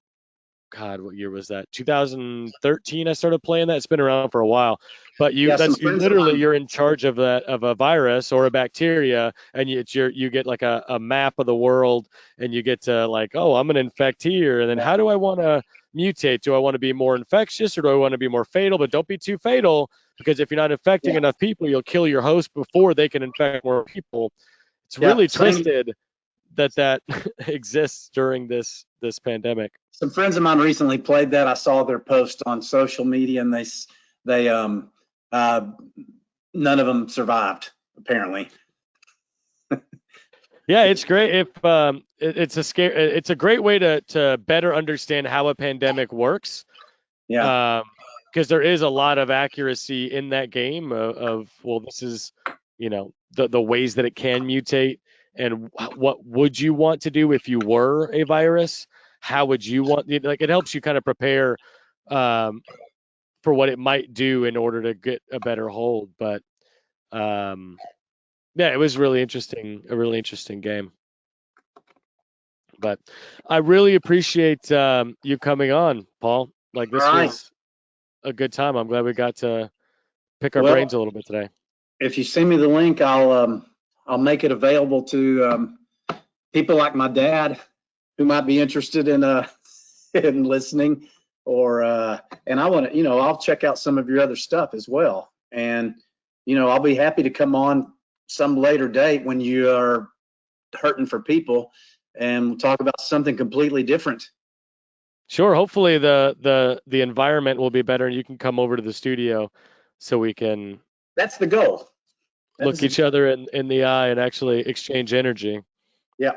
God, what year was that? 2013. I started playing that. It's been around for a while. But Yeah. Some you friends of literally mine. you're in charge of a virus or a bacteria, and you get like a map of the world, and you get to like, oh, I'm gonna infect here, and then Yeah. how do I want to mutate? Do I want to be more infectious or do I want to be more fatal? But don't be too fatal, because if you're not infecting Yeah. enough people, you'll kill your host before they can infect more people. It's Yeah. really Same. twisted that exists during this pandemic. Some friends of mine recently played that. I saw their post on social media, and they uh, none of them survived apparently. Yeah, it's great. If it's a great way to better understand how a pandemic works. Yeah. Because there is a lot of accuracy in that game of well, this is, the ways that it can mutate, and what would you want to do if you were a virus? How would you want, like, it helps you kind of prepare um, for what it might do in order to get a better hold. But um, yeah, it was really interesting, a really interesting game. But I really appreciate you coming on, Paul. Like, All this right. was a good time. I'm glad we got to pick our brains Well, a little bit today. if you send me the link, I'll make it available to people like my dad who might be interested in in listening, or and I want to, I'll check out some of your other stuff as well. And I'll be happy to come on some later date when you are hurting for people, and we'll talk about something completely different. Sure. Hopefully the environment will be better and you can come over to the studio so we can That's the goal. That look is, each other in the eye and actually exchange energy. yeah.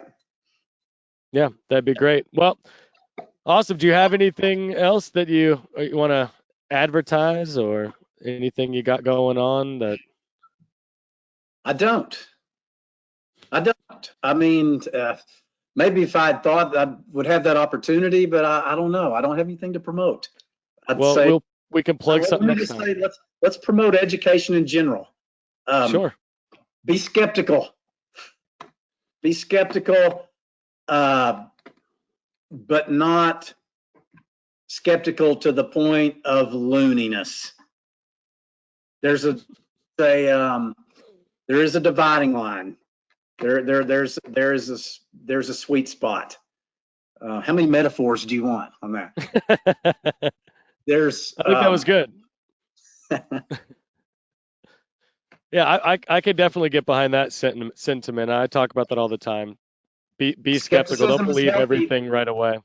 Yeah, that'd be great. Well, awesome. Do you have anything else that you want to advertise, or anything you got going on that? I don't. I don't. I mean, maybe if I thought I would have that opportunity, but I don't know. I don't have anything to promote. I'd Well, say, we can plug let something me next just time. say, let's promote education in general. Sure. Be skeptical. Be skeptical, but not skeptical to the point of looniness. There's there is a dividing line. There's a sweet spot. How many metaphors do you want on that? I There's think that was good. Yeah, I could definitely get behind that sentiment. I talk about that all the time. Be skeptical. Don't skepticism is believe healthy. everything right away.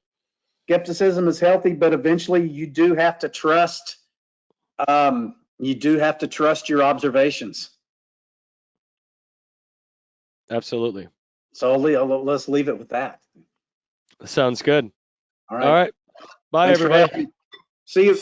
Skepticism is healthy, but eventually you do have to trust. You do have to trust your observations. Absolutely. So let's leave it with that. Sounds good. All All right. right. Bye, Thanks for everybody. having me. See you.